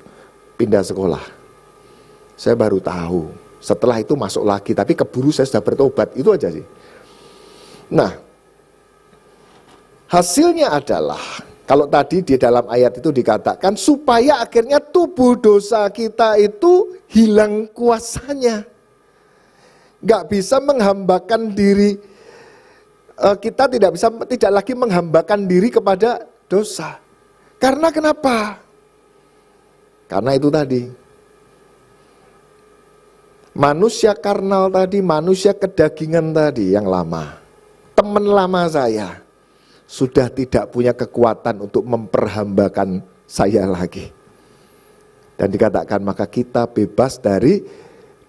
pindah sekolah. Saya baru tahu. Setelah itu masuk lagi, tapi keburu saya sudah bertobat, itu aja sih. Nah, hasilnya adalah, kalau tadi di dalam ayat itu dikatakan, supaya akhirnya tubuh dosa kita itu hilang kuasanya. Gak bisa menghambakan diri, kita tidak lagi menghambakan diri kepada dosa. Karena kenapa? Karena itu tadi, manusia karnal tadi, manusia kedagingan tadi yang lama, teman lama saya, sudah tidak punya kekuatan untuk memperhambakan saya lagi. Dan dikatakan maka kita bebas dari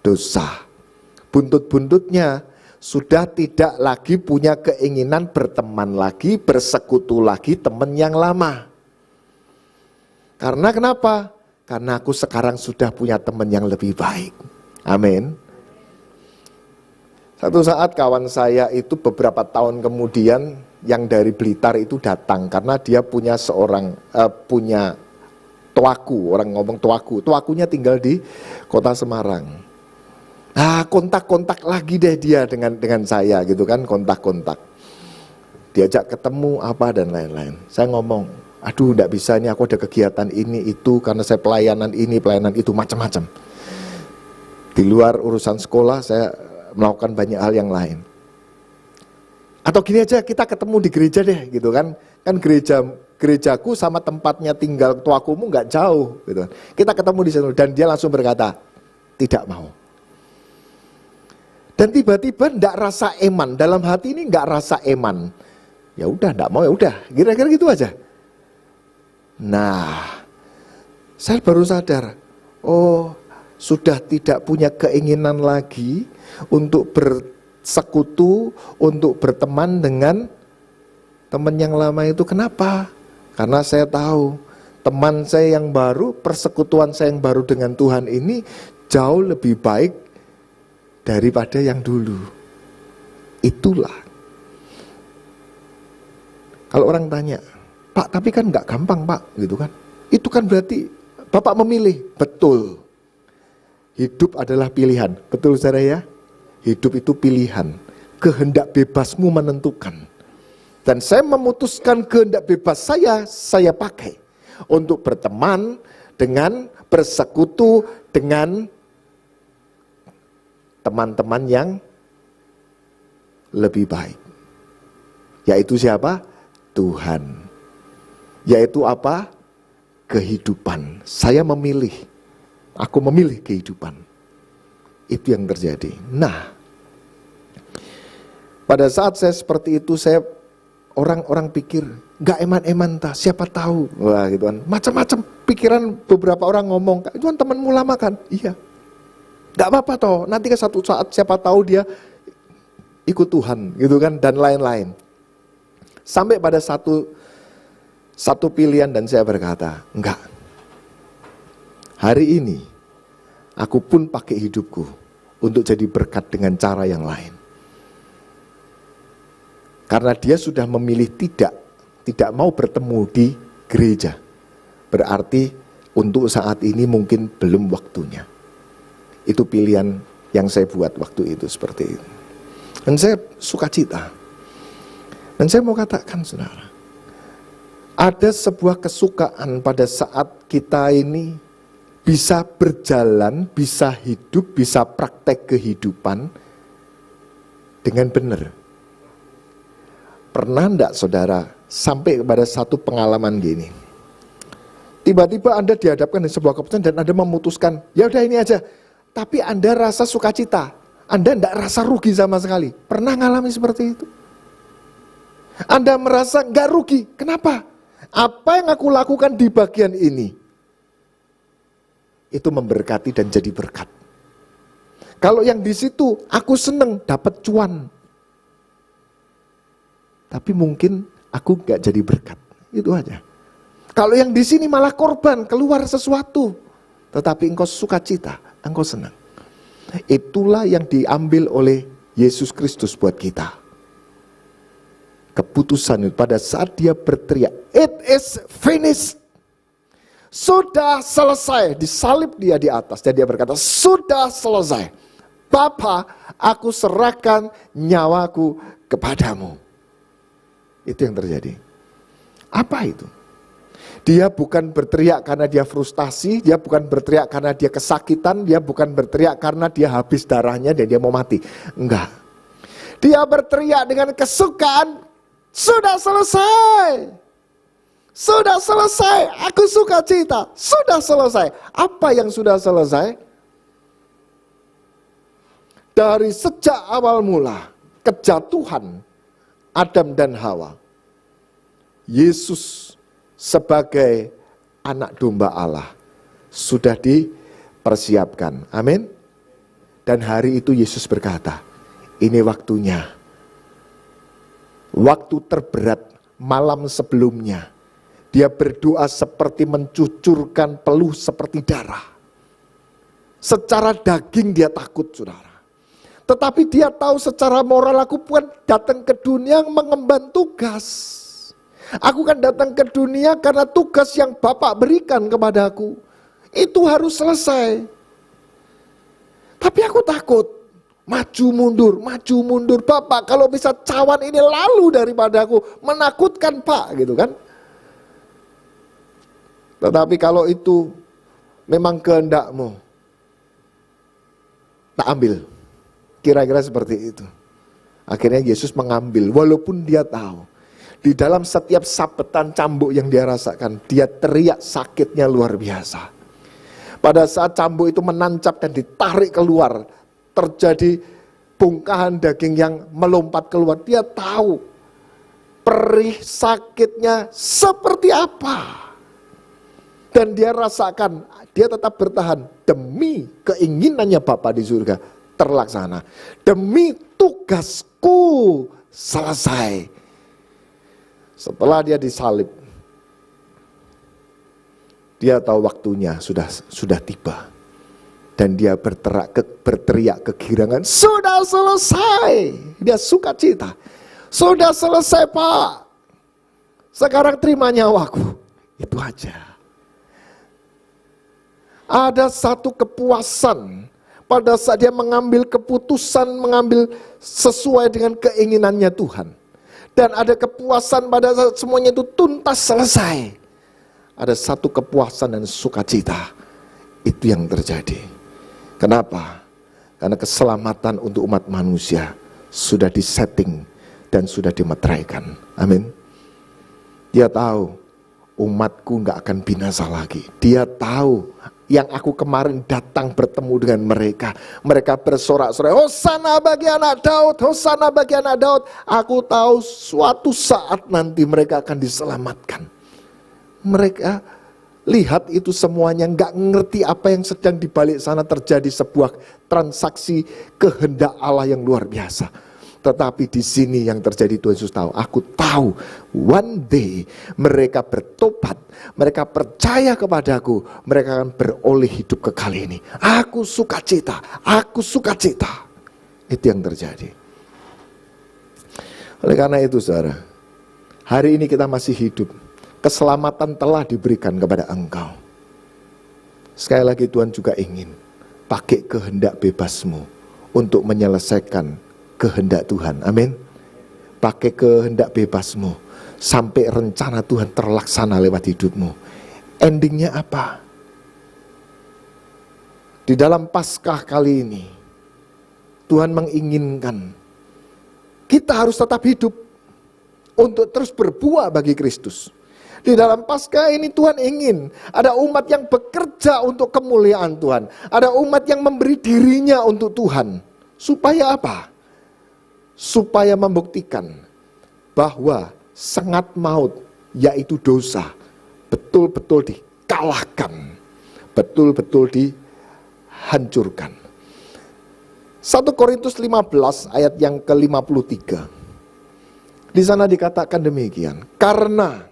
dosa. Buntut-buntutnya sudah tidak lagi punya keinginan berteman lagi, bersekutu lagi teman yang lama. Karena kenapa? Karena aku sekarang sudah punya teman yang lebih baik. Amin. Satu saat kawan saya itu beberapa tahun kemudian yang dari Blitar itu datang karena dia punya punya tuaku, orang ngomong tuakunya tinggal di kota Semarang. Kontak-kontak lagi deh dia dengan saya gitu kan, kontak-kontak. Diajak ketemu apa dan lain-lain. Saya ngomong, aduh enggak bisa, ini aku ada kegiatan ini itu karena saya pelayanan ini, pelayanan itu, macam-macam. Di luar urusan sekolah saya melakukan banyak hal yang lain. Atau gini aja, kita ketemu di gereja deh gitu kan. Kan gerejaku sama tempatnya tinggal tuakumu nggak jauh gitu. Kita ketemu di sana dan dia langsung berkata, tidak mau. Dan tiba-tiba nggak rasa eman, dalam hati ini nggak rasa eman. Ya udah, nggak mau ya udah, kira-kira gitu aja. Nah, saya baru sadar, oh sudah tidak punya keinginan lagi untuk bersekutu, untuk berteman dengan teman yang lama itu. Kenapa? Karena saya tahu teman saya yang baru, persekutuan saya yang baru dengan Tuhan ini jauh lebih baik daripada yang dulu. Itulah. Kalau orang tanya, Pak, tapi kan nggak gampang Pak, gitu kan? Itu kan berarti Bapak memilih. Betul. Hidup adalah pilihan. Betul saudara ya? Hidup itu pilihan. Kehendak bebasmu menentukan. Dan saya memutuskan kehendak bebas saya pakai untuk berteman dengan, bersekutu dengan teman-teman yang lebih baik. Yaitu siapa? Tuhan. Yaitu apa? Kehidupan. Saya memilih. Aku memilih kehidupan. Itu yang terjadi. Nah, pada saat saya seperti itu, orang-orang pikir, gak eman-eman tak, siapa tahu. Wah gitu kan. Macam-macam pikiran beberapa orang ngomong, itu kan temanmu lama kan? Iya. Gak apa-apa toh, nanti kan satu saat siapa tahu dia ikut Tuhan gitu kan, dan lain-lain. Sampai pada satu pilihan dan saya berkata, enggak. Hari ini aku pun pakai hidupku untuk jadi berkat dengan cara yang lain. Karena dia sudah memilih tidak mau bertemu di gereja. Berarti untuk saat ini mungkin belum waktunya. Itu pilihan yang saya buat waktu itu seperti itu. Dan saya sukacita. Dan saya mau katakan saudara, Ada sebuah kesukaan pada saat kita ini bisa berjalan, bisa hidup, bisa praktek kehidupan dengan benar. Pernah enggak saudara sampai kepada satu pengalaman gini? Tiba-tiba Anda dihadapkan dengan sebuah keputusan dan Anda memutuskan, ya udah ini aja. Tapi Anda rasa sukacita, Anda enggak rasa rugi sama sekali. Pernah ngalami seperti itu? Anda merasa enggak rugi, kenapa? Apa yang aku lakukan di bagian ini, itu memberkati dan jadi berkat. Kalau yang di situ aku seneng dapat cuan, tapi mungkin aku nggak jadi berkat, itu aja. Kalau yang di sini malah korban, keluar sesuatu, tetapi engkau sukacita, engkau senang. Itulah yang diambil oleh Yesus Kristus buat kita. Keputusan itu pada saat dia berteriak, it is finished. Sudah selesai, disalib dia di atas dan dia berkata, sudah selesai. Bapa, aku serahkan nyawaku kepadamu. Itu yang terjadi. Apa itu? Dia bukan berteriak karena dia frustasi, dia bukan berteriak karena dia kesakitan, dia bukan berteriak karena dia habis darahnya dan dia mau mati. Enggak. Dia berteriak dengan kesukaan, sudah selesai. Sudah selesai, aku sukacita. Sudah selesai. Apa yang sudah selesai? Dari sejak awal mula kejatuhan Adam dan Hawa, Yesus sebagai anak domba Allah sudah dipersiapkan. Amin. Dan hari itu Yesus berkata, ini waktunya. Waktu terberat malam sebelumnya, dia berdoa seperti mencucurkan peluh seperti darah. Secara daging dia takut, saudara. Tetapi dia tahu secara moral, aku bukan datang ke dunia mengemban tugas. Aku kan datang ke dunia karena tugas yang Bapak berikan kepadaku. Itu harus selesai. Tapi aku takut. Maju mundur. Bapak, kalau bisa cawan ini lalu daripada aku, menakutkan Pak, gitu kan. Tetapi kalau itu memang kehendak-Mu, tak ambil. Kira-kira seperti itu. Akhirnya Yesus mengambil, walaupun dia tahu di dalam setiap sabetan cambuk yang dia rasakan, dia teriak sakitnya luar biasa. Pada saat cambuk itu menancap dan ditarik keluar, terjadi bongkahan daging yang melompat keluar. Dia tahu perih sakitnya seperti apa. Dan dia rasakan, dia tetap bertahan demi keinginannya Bapa di surga terlaksana. Demi tugasku selesai. Setelah dia disalib, dia tahu waktunya sudah tiba. Dan dia berteriak kegirangan, sudah selesai. Dia sukacita. Sudah selesai Pak. Sekarang terima nyawaku. Itu aja. Ada satu kepuasan pada saat dia mengambil keputusan, mengambil sesuai dengan keinginannya Tuhan. Dan ada kepuasan pada saat semuanya itu tuntas selesai. Ada satu kepuasan dan sukacita. Itu yang terjadi. Kenapa? Karena keselamatan untuk umat manusia sudah disetting dan sudah dimeteraikan. Amin. Dia tahu umatku gak akan binasa lagi. Dia tahu yang aku kemarin datang bertemu dengan mereka. Mereka bersorak-sorai, Hosana bagi anak Daud, Hosana bagi anak Daud. Aku tahu suatu saat nanti mereka akan diselamatkan. Mereka lihat itu semuanya, gak ngerti apa yang sedang dibalik sana terjadi, sebuah transaksi kehendak Allah yang luar biasa. Tetapi di sini yang terjadi Tuhan Yesus tahu, aku tahu one day mereka bertobat, mereka percaya kepadaku, mereka akan beroleh hidup kekal ini. Aku sukacita, aku sukacita. Itu yang terjadi. Oleh karena itu saudara, hari ini kita masih hidup. Keselamatan telah diberikan kepada engkau. Sekali lagi Tuhan juga ingin pakai kehendak bebasmu untuk menyelesaikan kehendak Tuhan. Amin. Pakai kehendak bebasmu sampai rencana Tuhan terlaksana lewat hidupmu. Endingnya apa? Di dalam Paskah kali ini, Tuhan menginginkan kita harus tetap hidup untuk terus berbuah bagi Kristus. Di dalam Paskah ini Tuhan ingin ada umat yang bekerja untuk kemuliaan Tuhan. Ada umat yang memberi dirinya untuk Tuhan. Supaya apa? Supaya membuktikan bahwa sengat maut, yaitu dosa, betul-betul dikalahkan, betul-betul dihancurkan. 1 Korintus 15 ayat yang ke-53. Di sana dikatakan demikian, karena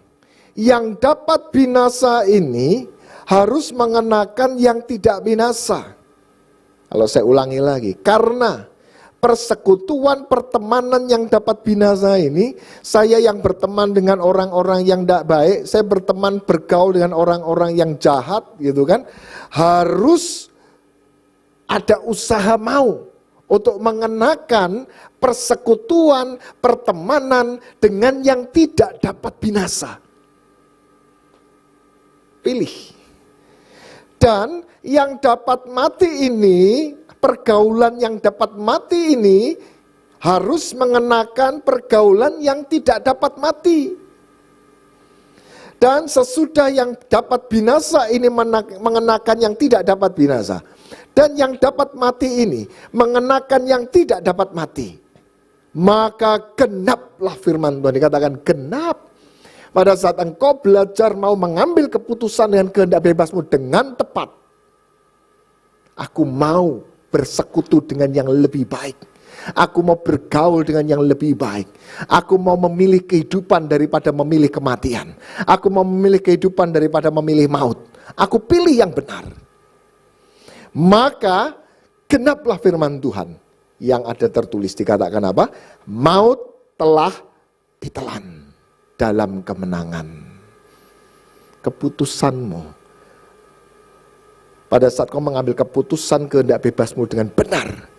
yang dapat binasa ini harus mengenakan yang tidak binasa. Kalau saya ulangi lagi, karena persekutuan pertemanan yang dapat binasa ini, saya yang berteman dengan orang-orang yang tidak baik, saya berteman bergaul dengan orang-orang yang jahat, gitu kan, harus ada usaha mau untuk mengenakan persekutuan pertemanan dengan yang tidak dapat binasa. Pilih. Dan yang dapat mati ini, pergaulan yang dapat mati ini harus mengenakan pergaulan yang tidak dapat mati. Dan sesudah yang dapat binasa ini mengenakan yang tidak dapat binasa. Dan yang dapat mati ini mengenakan yang tidak dapat mati. Maka genaplah firman Tuhan, dikatakan genap. Pada saat engkau belajar mau mengambil keputusan dengan kehendak bebasmu dengan tepat. Aku mau bersekutu dengan yang lebih baik. Aku mau bergaul dengan yang lebih baik. Aku mau memilih kehidupan daripada memilih kematian. Aku mau memilih kehidupan daripada memilih maut. Aku pilih yang benar. Maka genaplah firman Tuhan yang ada tertulis, dikatakan apa? Maut telah ditelan dalam kemenangan. Keputusanmu, pada saat kau mengambil keputusan kehendak bebasmu dengan benar,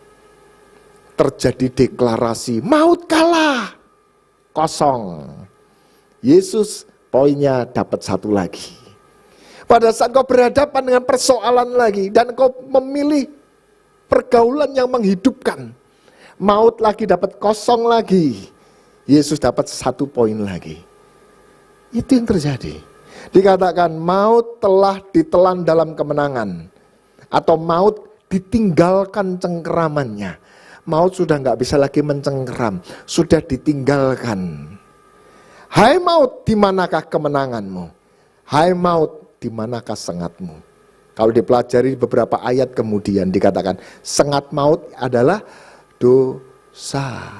terjadi deklarasi, maut kalah, kosong. Yesus poinnya dapat satu lagi. Pada saat kau berhadapan dengan persoalan lagi, dan kau memilih pergaulan yang menghidupkan, maut lagi dapat kosong lagi, Yesus dapat satu poin lagi. Itu yang terjadi. Dikatakan maut telah ditelan dalam kemenangan. Atau maut ditinggalkan cengkeramannya. Maut sudah nggak bisa lagi mencengkeram. Sudah ditinggalkan. Hai maut, di manakah kemenanganmu? Hai maut, di manakah sengatmu? Kalau dipelajari beberapa ayat kemudian dikatakan sengat maut adalah dosa.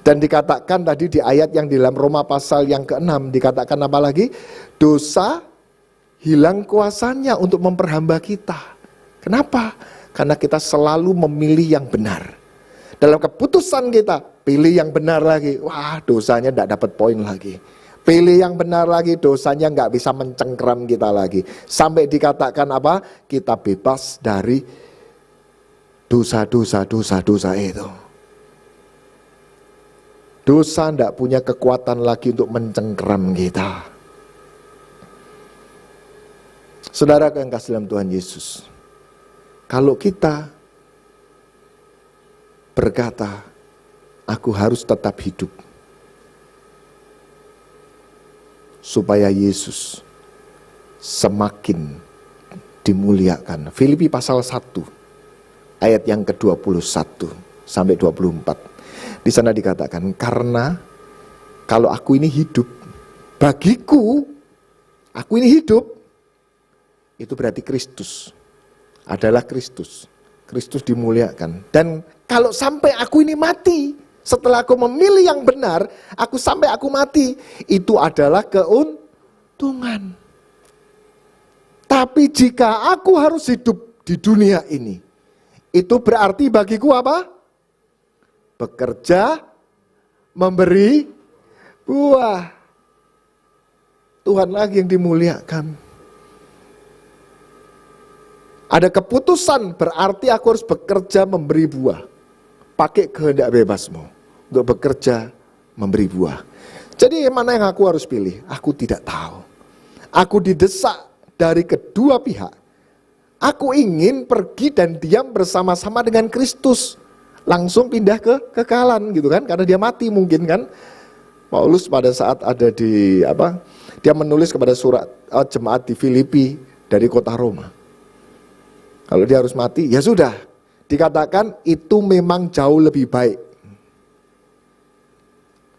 Dan dikatakan tadi di ayat yang di dalam Roma pasal yang ke-6 dikatakan apa lagi? Dosa hilang kuasanya untuk memperhamba kita. Kenapa? Karena kita selalu memilih yang benar. Dalam keputusan kita, pilih yang benar lagi. Wah, dosanya tidak dapat poin lagi. Pilih yang benar lagi, dosanya nggak bisa mencengkeram kita lagi. Sampai dikatakan apa? Kita bebas dari dosa-dosa itu. Dosa tidak punya kekuatan lagi untuk mencengkeram kita. Saudara yang kasih dalam Tuhan Yesus, kalau kita berkata, aku harus tetap hidup, supaya Yesus semakin dimuliakan. Filipi pasal 1, ayat yang ke-21 sampai 24. Di sana dikatakan, karena kalau aku ini hidup, bagiku, aku ini hidup, itu berarti Kristus adalah Kristus. Kristus dimuliakan. Dan kalau sampai aku ini mati, setelah aku memilih yang benar, sampai aku mati, itu adalah keuntungan. Tapi jika aku harus hidup di dunia ini, itu berarti bagiku apa? Bekerja, memberi buah. Tuhan lagi yang dimuliakan. Ada keputusan, berarti aku harus bekerja memberi buah. Pakai kehendak bebasmu untuk bekerja memberi buah. Jadi mana yang aku harus pilih? Aku tidak tahu. Aku didesak dari kedua pihak. Aku ingin pergi dan diam bersama-sama dengan Kristus. Langsung pindah ke kekekalan gitu kan, karena dia mati mungkin kan. Paulus pada saat ada di dia menulis kepada surat jemaat di Filipi dari kota Roma. Kalau dia harus mati, ya sudah. Dikatakan itu memang jauh lebih baik.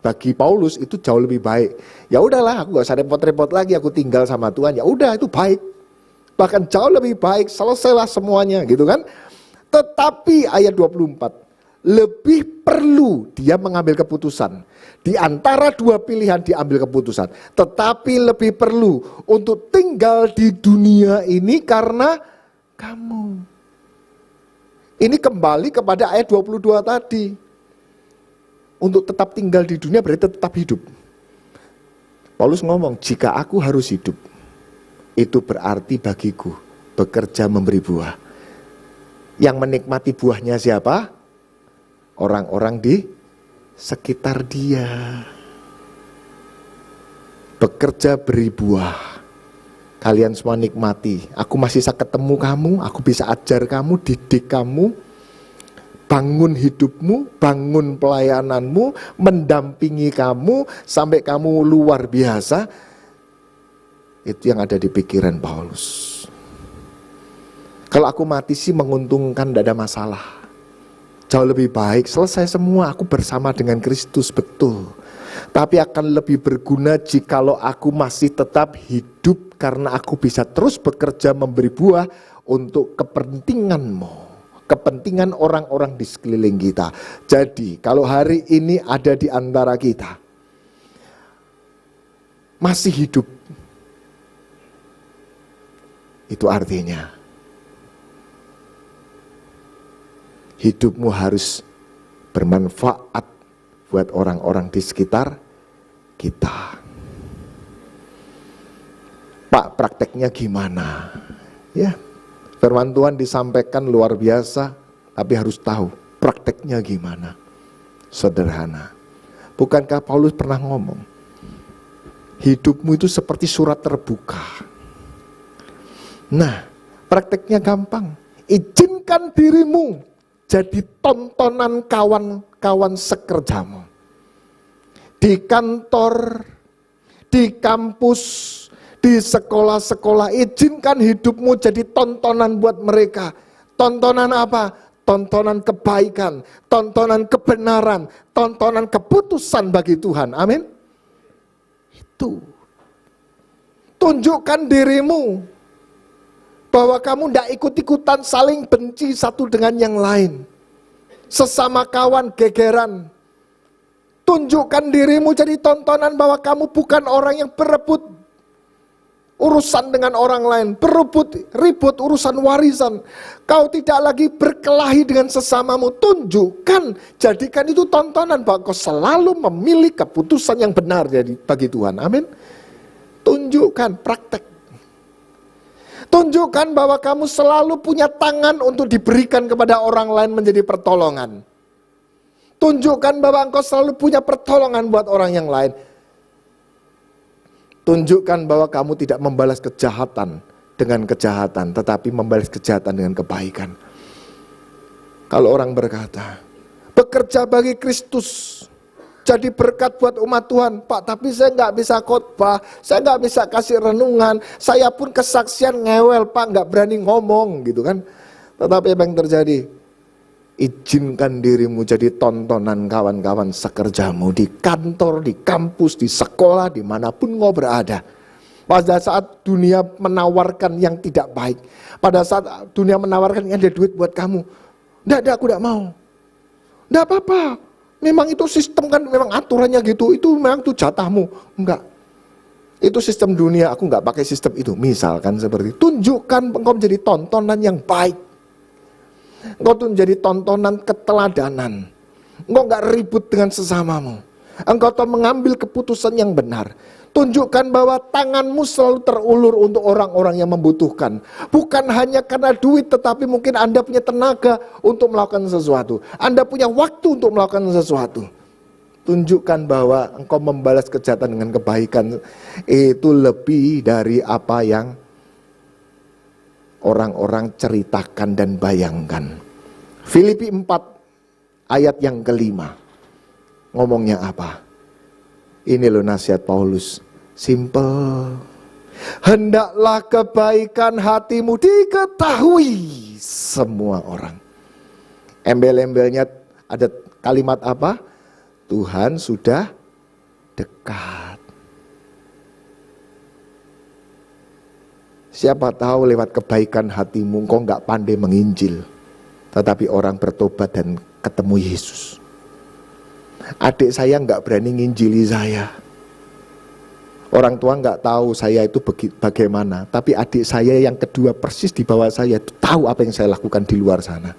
Bagi Paulus itu jauh lebih baik. Ya udahlah, aku gak usah repot-repot lagi, aku tinggal sama Tuhan. Ya udah, itu baik. Bahkan jauh lebih baik, selesailah semuanya gitu kan. Tetapi ayat 24, lebih perlu dia mengambil keputusan. Di antara dua pilihan diambil keputusan. Tetapi lebih perlu untuk tinggal di dunia ini karena kamu. Ini kembali kepada ayat 22 tadi. Untuk tetap tinggal di dunia berarti tetap hidup. Paulus ngomong, jika aku harus hidup, itu berarti bagiku bekerja memberi buah. Yang menikmati buahnya siapa? Orang-orang di sekitar dia. Bekerja beri buah. Kalian semua nikmati. Aku masih bisa ketemu kamu, aku bisa ajar kamu, didik kamu, bangun hidupmu, bangun pelayananmu, mendampingi kamu sampai kamu luar biasa. Itu yang ada di pikiran Paulus. Kalau aku mati sih menguntungkan, tidak ada masalah. Jauh lebih baik, selesai semua, aku bersama dengan Kristus, betul. Tapi akan lebih berguna jikalau aku masih tetap hidup, karena aku bisa terus bekerja memberi buah untuk kepentinganmu, kepentingan orang-orang di sekeliling kita. Jadi kalau hari ini ada di antara kita masih hidup, itu artinya hidupmu harus bermanfaat buat orang-orang di sekitar kita. Pak, prakteknya gimana? Ya, firman Tuhan disampaikan luar biasa, tapi harus tahu prakteknya gimana. Sederhana. Bukankah Paulus pernah ngomong, hidupmu itu seperti surat terbuka. Nah, prakteknya gampang. Izinkan dirimu jadi tontonan kawan-kawan sekerjamu. Di kantor, di kampus, di sekolah-sekolah, izinkan hidupmu jadi tontonan buat mereka. Tontonan apa? Tontonan kebaikan, tontonan kebenaran, tontonan keputusan bagi Tuhan. Amin. Itu. Tunjukkan dirimu bahwa kamu tidak ikut-ikutan saling benci satu dengan yang lain. Sesama kawan gegeran. Tunjukkan dirimu jadi tontonan bahwa kamu bukan orang yang berebut urusan dengan orang lain, berebut ribut urusan warisan. Kau tidak lagi berkelahi dengan sesamamu. Tunjukkan, jadikan itu tontonan bahwa kau selalu memilih keputusan yang benar bagi Tuhan. Amin. Tunjukkan, praktek. Tunjukkan bahwa kamu selalu punya tangan untuk diberikan kepada orang lain menjadi pertolongan. Tunjukkan bahwa engkau selalu punya pertolongan buat orang yang lain. Tunjukkan bahwa kamu tidak membalas kejahatan dengan kejahatan, tetapi membalas kejahatan dengan kebaikan. Kalau orang berkata, bekerja bagi Kristus, jadi berkat buat umat Tuhan. Pak, tapi saya nggak bisa khotbah, saya nggak bisa kasih renungan, saya pun kesaksian ngewel, Pak, nggak berani ngomong gitu kan. Tetapi apa yang terjadi? Izinkan dirimu jadi tontonan kawan-kawan sekerjamu di kantor, di kampus, di sekolah, dimanapun kau berada. Pada saat dunia menawarkan yang tidak baik, pada saat dunia menawarkan yang ada duit buat kamu, enggak, aku enggak mau. Enggak apa-apa. Memang itu sistem kan, memang aturannya gitu, itu memang itu jatahmu. Enggak. Itu sistem dunia, aku enggak pakai sistem itu. Misalkan seperti itu. Tunjukkan engkau menjadi tontonan yang baik. Engkau tuh menjadi tontonan keteladanan. Engkau enggak ribut dengan sesamamu. Engkau tuh mengambil keputusan yang benar. Tunjukkan bahwa tanganmu selalu terulur untuk orang-orang yang membutuhkan. Bukan hanya karena duit, tetapi mungkin Anda punya tenaga untuk melakukan sesuatu. Anda punya waktu untuk melakukan sesuatu. Tunjukkan bahwa engkau membalas kejahatan dengan kebaikan. Itu lebih dari apa yang orang-orang ceritakan dan bayangkan. Filipi 4 ayat yang kelima. Ngomongnya apa? Ini loh nasihat Paulus. Simple. Hendaklah kebaikan hatimu diketahui semua orang. Embel-embelnya ada kalimat apa? Tuhan sudah dekat. Siapa tahu lewat kebaikan hatimu engkau gak pandai menginjil, tetapi orang bertobat dan ketemu Yesus. Adik saya gak berani nginjili saya. Orang tua gak tahu saya itu bagaimana, tapi adik saya yang kedua persis di bawah saya tahu apa yang saya lakukan di luar sana.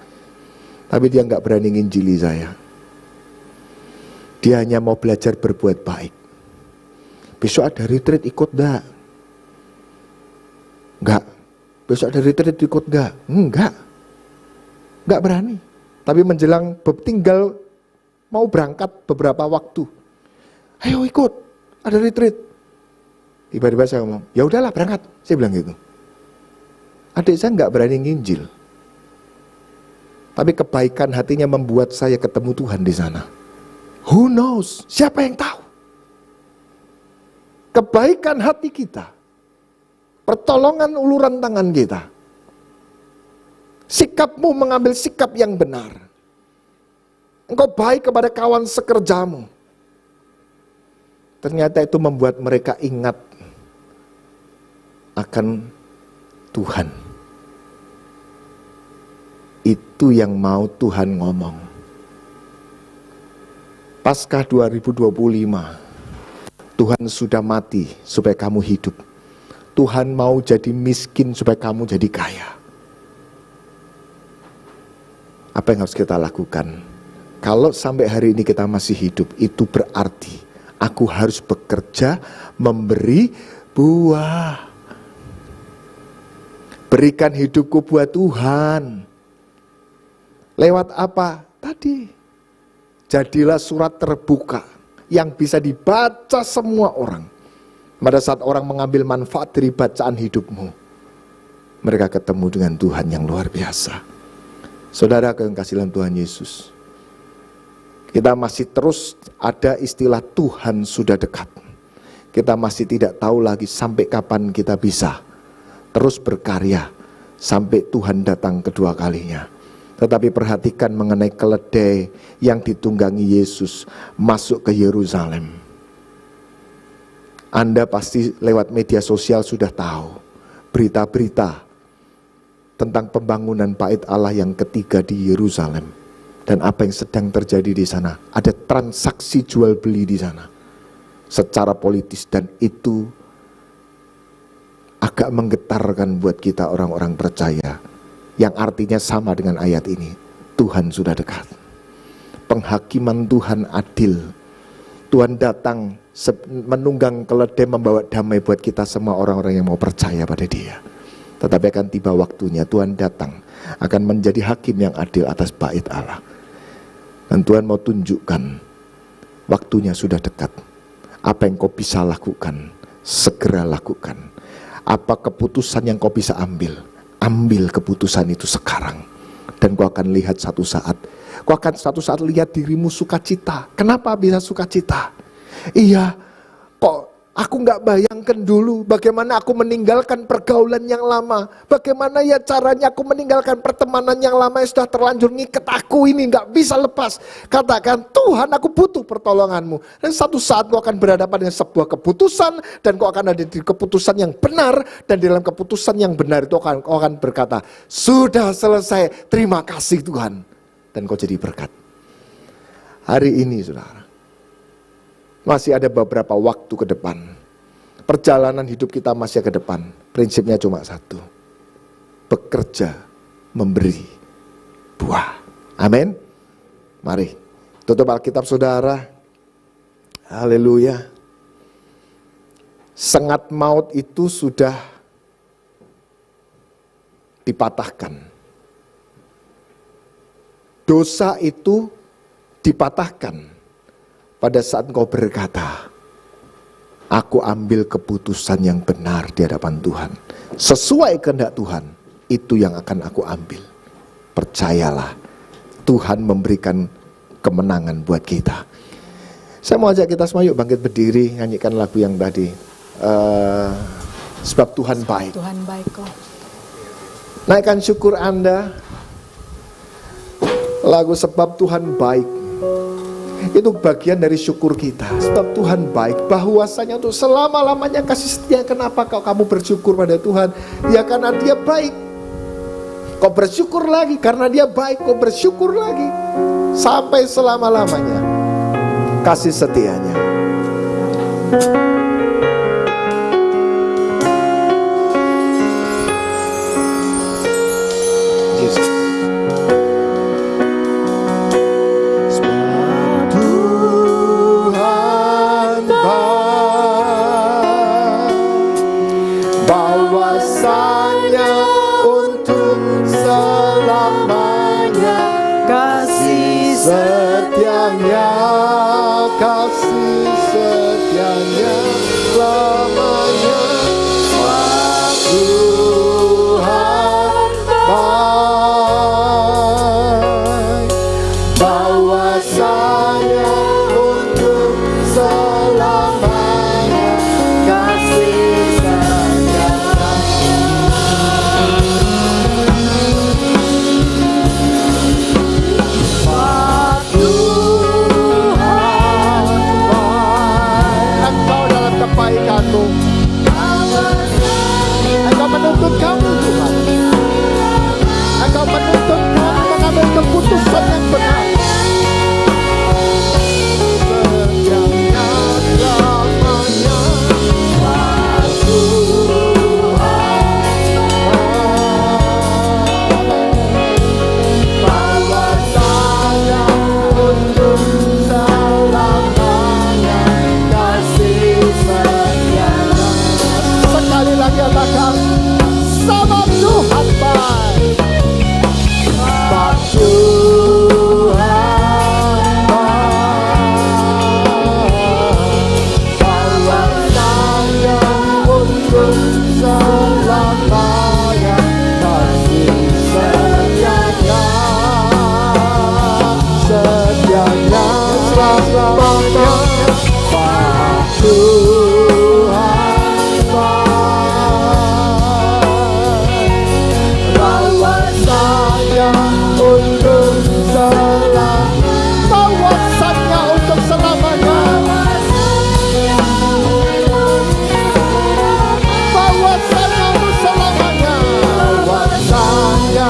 Tapi dia gak berani nginjili saya. Dia hanya mau belajar berbuat baik. Besok ada retreat, ikut gak? Enggak. Besok ada retreat, ikut gak? Enggak. Enggak berani. Tapi menjelang tinggal mau berangkat beberapa waktu. Ayo ikut, ada retreat. Tiba-tiba saya ngomong, ya udahlah berangkat. Saya bilang gitu. Adik saya enggak berani nginjil. Tapi kebaikan hatinya membuat saya ketemu Tuhan di sana. Who knows? Siapa yang tahu? Kebaikan hati kita, pertolongan uluran tangan kita, sikapmu mengambil sikap yang benar. Engkau baik kepada kawan sekerjamu. Ternyata itu membuat mereka ingat akan Tuhan. Itu yang mau Tuhan ngomong. Paskah 2025, Tuhan sudah mati supaya kamu hidup. Tuhan mau jadi miskin supaya kamu jadi kaya. Apa yang harus kita lakukan? Kalau sampai hari ini kita masih hidup, itu berarti aku harus bekerja memberi buah. Berikan hidupku buat Tuhan. Lewat apa? Tadi. Jadilah surat terbuka yang bisa dibaca semua orang. Pada saat orang mengambil manfaat dari bacaan hidupmu, mereka ketemu dengan Tuhan yang luar biasa. Saudara yang kasih dalam Tuhan Yesus, kita masih terus ada istilah Tuhan sudah dekat. Kita masih tidak tahu lagi sampai kapan kita bisa terus berkarya sampai Tuhan datang kedua kalinya. Tetapi perhatikan mengenai keledai yang ditunggangi Yesus masuk ke Yerusalem. Anda pasti lewat media sosial sudah tahu berita-berita tentang pembangunan Bait Allah yang ketiga di Yerusalem. Dan apa yang sedang terjadi di sana. Ada transaksi jual beli di sana secara politis, dan itu agak menggetarkan buat kita orang-orang percaya. Yang artinya sama dengan ayat ini. Tuhan sudah dekat. Penghakiman Tuhan adil. Tuhan datang menunggang keledai membawa damai buat kita semua orang-orang yang mau percaya pada Dia. Tetapi akan tiba waktunya Tuhan datang akan menjadi hakim yang adil atas bait Allah. Dan Tuhan mau tunjukkan waktunya sudah dekat. Apa yang kau bisa lakukan, segera lakukan. Apa keputusan yang kau bisa ambil, ambil keputusan itu sekarang. Dan kau akan lihat satu saat, kau akan satu saat lihat dirimu sukacita. Kenapa bisa sukacita? Iya, kok aku gak bayangkan dulu bagaimana aku meninggalkan pergaulan yang lama. Bagaimana ya caranya aku meninggalkan pertemanan yang lama yang sudah terlanjur ngikat aku ini, gak bisa lepas. Katakan, Tuhan aku butuh pertolonganmu. Dan satu saat kau akan berhadapan dengan sebuah keputusan, dan kau akan ada di keputusan yang benar. Dan di dalam keputusan yang benar itu kau akan berkata, sudah selesai, terima kasih Tuhan. Dan kau jadi berkat. Hari ini saudara, masih ada beberapa waktu ke depan. Perjalanan hidup kita masih ke depan. Prinsipnya cuma satu. Bekerja, memberi buah. Amin. Mari tutup Alkitab saudara. Haleluya. Sengat maut itu sudah dipatahkan. Dosa itu dipatahkan. pada saat Engkau berkata, aku ambil keputusan yang benar di hadapan Tuhan. Sesuai kehendak Tuhan, itu yang akan aku ambil. Percayalah, Tuhan memberikan kemenangan buat kita. Saya mau ajak kita semua yuk bangkit berdiri, nyanyikan lagu yang tadi. Sebab Tuhan baik. Tuhan baik kok. Naikkan syukur Anda. Lagu sebab Tuhan baik. Itu bagian dari syukur kita. Sebab Tuhan baik. Bahwasanya untuk selama-lamanya kasih setia. Kenapa kamu bersyukur pada Tuhan? Ya karena Dia baik. Kau bersyukur lagi karena Dia baik. Kau bersyukur lagi sampai selama-lamanya kasih setianya. Yesus. Sebab Tuhan baik, bahwasanya untuk selamanya kasih setianya, kasih setianya selamanya. Tuhan baik, bahwasanya untuk selamanya kasih setianya. Engkau dalam kebaikan-Mu, Engkau menuntut kami Tuhan, Engkau menuntut kami mengambil keputusan yang benar. Setianya selamanya bahwasanya untuk selamanya kasih setianya. Sekali lagi katakan, sebab Tuhan baik, sebab Tuhan baik, bahwasanya untuk selamanya kasih setianya, setianya selamanya. Sebab Tuhan baik, bahwasanya untuk selamanya, bahwasanya untuk selamanya, bahwasanya untuk selamanya, bahwasanya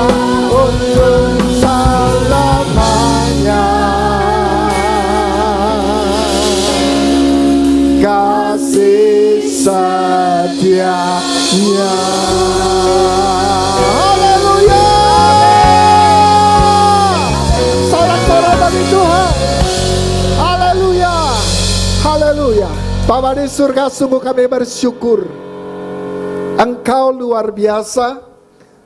untuk selamanya kasih setianya. Haleluya. Sorak-sorak bagi Tuhan. Haleluya. Haleluya. Bapa di surga, sungguh kami bersyukur. Engkau luar biasa.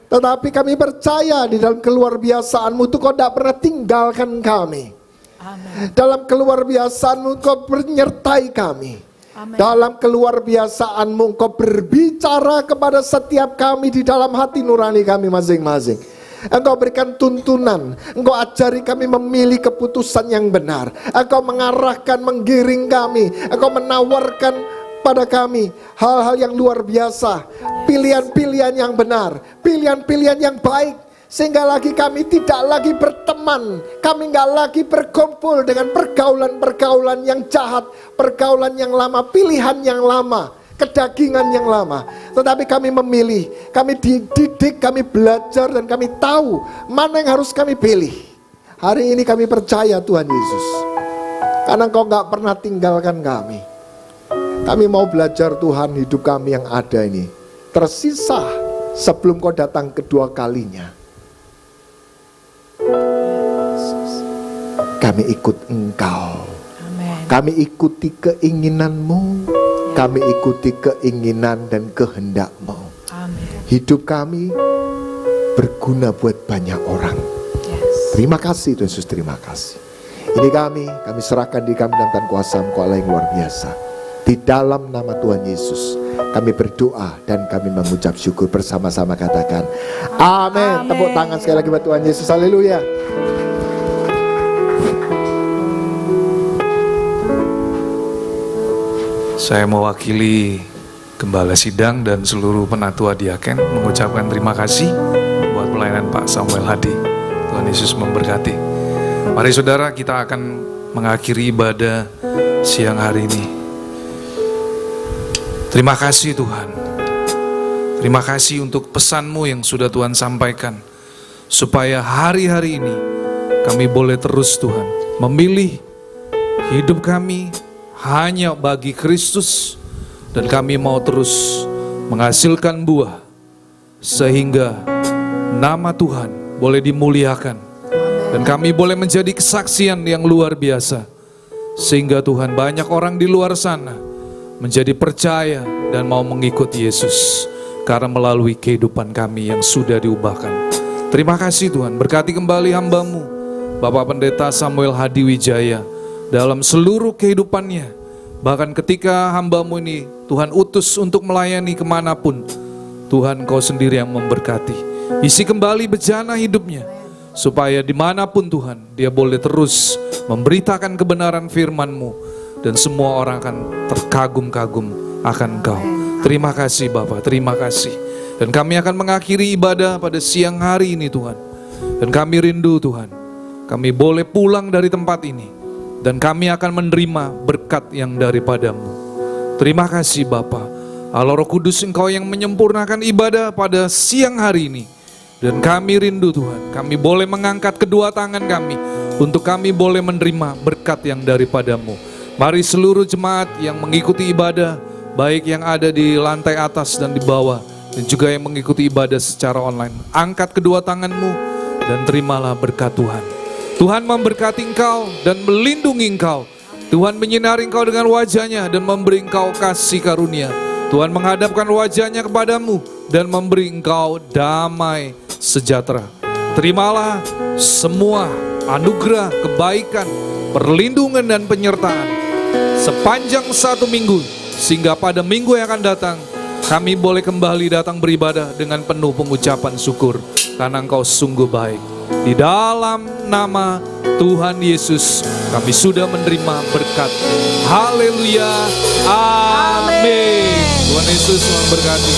Tetapi kami percaya di dalam keluar biasaan-Mu itu Kau tidak pernah tinggalkan kami. Amin. Dalam keluar biasaan-Mu Kau menyertai kami. Amin. Dalam keluar biasaan-Mu Engkau berbicara kepada setiap kami di dalam hati nurani kami masing-masing. Engkau berikan tuntunan, Engkau ajari kami memilih keputusan yang benar. Engkau mengarahkan, menggiring kami, Engkau menawarkan pada kami hal-hal yang luar biasa, pilihan-pilihan yang benar, pilihan-pilihan yang baik. Sehingga lagi kami tidak lagi berteman, kami nggak lagi berkumpul dengan pergaulan-pergaulan yang jahat, pergaulan yang lama, pilihan yang lama, kedagingan yang lama. Tetapi kami memilih, kami dididik, kami belajar, dan kami tahu mana yang harus kami pilih. Hari ini kami percaya Tuhan Yesus, karena Engkau nggak pernah tinggalkan kami. Kami mau belajar Tuhan, hidup kami yang ada ini tersisa sebelum Kau datang kedua kalinya. Kami ikut Engkau. Amin. Kami ikuti keinginan-Mu. Kami ikuti keinginan dan kehendak-Mu. Amin. Hidup kami berguna buat banyak orang. Yes. Terima kasih Tuhan Yesus, terima kasih. Ini kami serahkan diri kami dalam tangan kuasa Engkau Allah yang luar biasa. Di dalam nama Tuhan Yesus kami berdoa dan kami mengucap syukur bersama-sama, katakan amin. Tepuk tangan sekali lagi buat Tuhan Yesus, haleluya. Saya mewakili Gembala Sidang dan seluruh penatua diaken mengucapkan terima kasih buat pelayanan Pak Samuel Hadi. Tuhan Yesus memberkati. Mari saudara, kita akan mengakhiri ibadah siang hari ini. Terima kasih Tuhan. Terima kasih untuk pesan-Mu yang sudah Tuhan sampaikan. Supaya hari-hari ini kami boleh terus Tuhan memilih hidup kami hanya bagi Kristus. Dan kami mau terus menghasilkan buah. Sehingga nama Tuhan boleh dimuliakan. Dan kami boleh menjadi kesaksian yang luar biasa. Sehingga Tuhan, banyak orang di luar sana menjadi percaya dan mau mengikuti Yesus karena melalui kehidupan kami yang sudah diubahkan. Terima kasih Tuhan, berkati kembali hamba-Mu Bapak Pendeta Samuel Hadi Wijaya dalam seluruh kehidupannya. Bahkan ketika hamba-Mu ini Tuhan utus untuk melayani kemanapun, Tuhan Kau sendiri yang memberkati. Isi kembali bejana hidupnya, supaya dimanapun Tuhan dia boleh terus memberitakan kebenaran firman-Mu. Dan semua orang akan terkagum-kagum akan Engkau. Terima kasih Bapa, terima kasih. Dan kami akan mengakhiri ibadah pada siang hari ini Tuhan. Dan kami rindu Tuhan, kami boleh pulang dari tempat ini. Dan kami akan menerima berkat yang daripada-Mu. Terima kasih Bapa. Allah Roh Kudus, Engkau yang menyempurnakan ibadah pada siang hari ini. Dan kami rindu Tuhan, kami boleh mengangkat kedua tangan kami untuk kami boleh menerima berkat yang daripada-Mu. Mari seluruh jemaat yang mengikuti ibadah, baik yang ada di lantai atas dan di bawah, dan juga yang mengikuti ibadah secara online, angkat kedua tanganmu dan terimalah berkat Tuhan. Tuhan memberkati engkau dan melindungi engkau. Tuhan menyinari engkau dengan wajahnya dan memberi engkau kasih karunia. Tuhan menghadapkan wajahnya kepadamu dan memberi engkau damai sejahtera. Terimalah semua anugerah, kebaikan, perlindungan dan penyertaan sepanjang 1 minggu, sehingga pada minggu yang akan datang kami boleh kembali datang beribadah dengan penuh pengucapan syukur karena Engkau sungguh baik. Di dalam nama Tuhan Yesus kami sudah menerima berkat. Haleluya, amin. Tuhan Yesus memberkati.